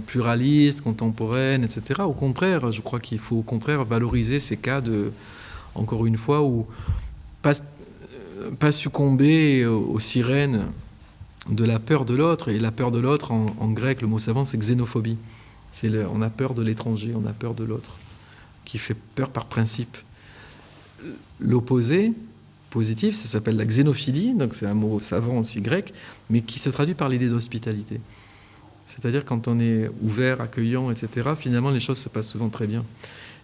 pluraliste, contemporaine, etc., au contraire, je crois qu'il faut au contraire valoriser ces cas encore une fois, où pas succomber aux sirènes de la peur de l'autre. Et la peur de l'autre, en grec, le mot savant, c'est xénophobie. On a peur de l'étranger, on a peur de l'autre, qui fait peur par principe. L'opposé, positif, ça s'appelle la xénophilie, donc c'est un mot savant aussi grec, mais qui se traduit par l'idée d'hospitalité. C'est-à-dire quand on est ouvert, accueillant, etc., finalement les choses se passent souvent très bien.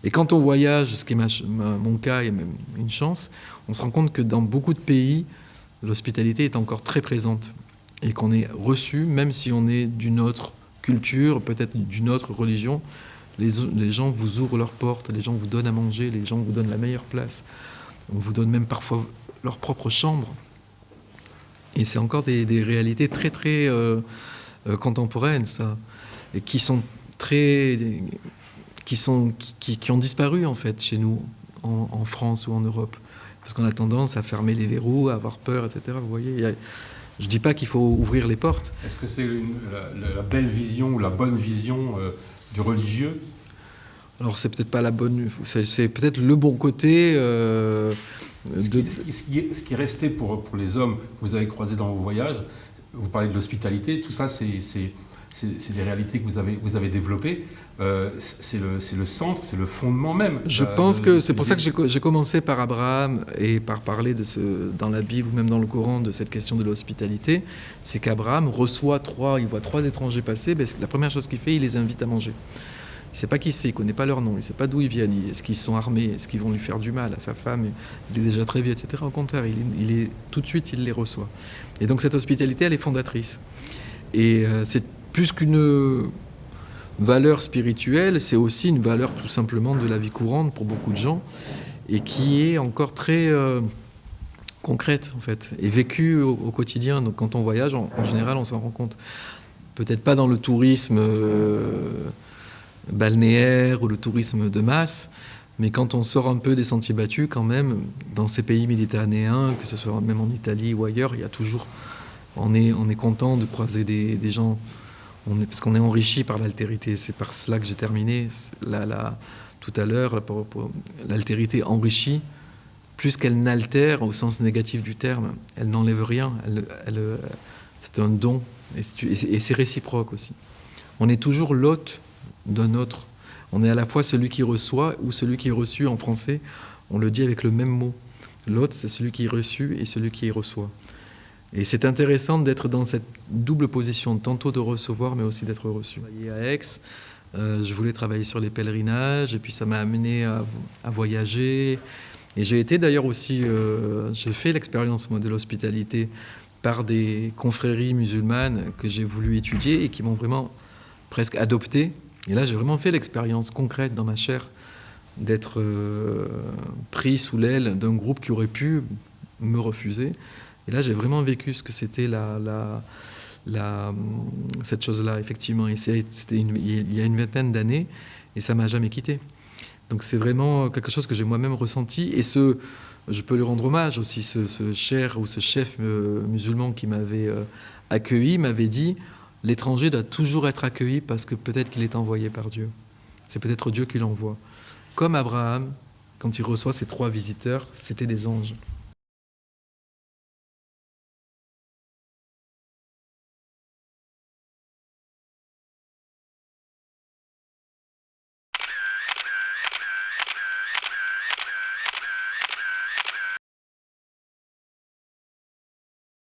Et quand on voyage, ce qui est mon cas et même une chance, on se rend compte que dans beaucoup de pays, l'hospitalité est encore très présente et qu'on est reçu, même si on est d'une autre culture, peut-être d'une autre religion, les gens vous ouvrent leurs portes, les gens vous donnent à manger, les gens vous donnent la meilleure place. On vous donne même parfois leur propre chambre. Et c'est encore des réalités très, très contemporaines, ça, et qui sont qui ont disparu, en fait, chez nous, en France ou en Europe. Parce qu'on a tendance à fermer les verrous, à avoir peur, etc. Vous voyez, je ne dis pas qu'il faut ouvrir les portes. Est-ce que c'est la belle vision ou la bonne vision du religieux ? Alors, c'est peut-être pas la bonne... C'est peut-être le bon côté... Ce qui est resté pour les hommes que vous avez croisés dans vos voyages, vous parlez de l'hospitalité, tout ça, c'est des réalités que vous avez développées. C'est le centre, c'est le fondement même. Je pense que c'est pour ça que j'ai commencé par Abraham et par parler dans la Bible ou même dans le Coran de cette question de l'hospitalité. C'est qu'Abraham il voit 3 étrangers passer, la première chose qu'il fait, il les invite à manger. Il ne sait pas qui c'est, il ne connaît pas leur nom, il ne sait pas d'où ils viennent, est-ce qu'ils sont armés, est-ce qu'ils vont lui faire du mal à sa femme, il est déjà très vieux, etc. Au contraire, tout de suite, il les reçoit. Et donc cette hospitalité, elle est fondatrice. Et c'est plus qu'une valeur spirituelle, c'est aussi une valeur tout simplement de la vie courante pour beaucoup de gens, et qui est encore très concrète, en fait, et vécue au quotidien. Donc quand on voyage, en général, on s'en rend compte. Peut-être pas dans le tourisme... balnéaire ou le tourisme de masse, mais quand on sort un peu des sentiers battus, quand même, dans ces pays méditerranéens, que ce soit même en Italie ou ailleurs, il y a toujours... On est content de croiser des gens, parce qu'on est enrichi par l'altérité. C'est par cela que j'ai terminé. Tout à l'heure, l'altérité enrichit, plus qu'elle n'altère au sens négatif du terme. Elle n'enlève rien. C'est un don, et c'est réciproque aussi. On est toujours l'hôte d'un autre. On est à la fois celui qui reçoit ou celui qui est reçu. En français, on le dit avec le même mot. L'hôte, c'est celui qui est reçu et celui qui reçoit. Et c'est intéressant d'être dans cette double position, tantôt de recevoir, mais aussi d'être reçu. À Aix, je voulais travailler sur les pèlerinages, et puis ça m'a amené à voyager. Et j'ai été d'ailleurs aussi... j'ai fait l'expérience, moi, de l'hospitalité par des confréries musulmanes que j'ai voulu étudier et qui m'ont vraiment presque adopté. Et là, j'ai vraiment fait l'expérience concrète dans ma chair d'être pris sous l'aile d'un groupe qui aurait pu me refuser. Et là, j'ai vraiment vécu ce que c'était cette chose-là, effectivement. Et c'était il y a une vingtaine d'années, et ça ne m'a jamais quitté. Donc c'est vraiment quelque chose que j'ai moi-même ressenti. Et je peux lui rendre hommage aussi, ce chef musulman qui m'avait accueilli m'avait dit « L'étranger doit toujours être accueilli parce que peut-être qu'il est envoyé par Dieu. C'est peut-être Dieu qui l'envoie. » Comme Abraham, quand il reçoit ses 3 visiteurs, c'était des anges.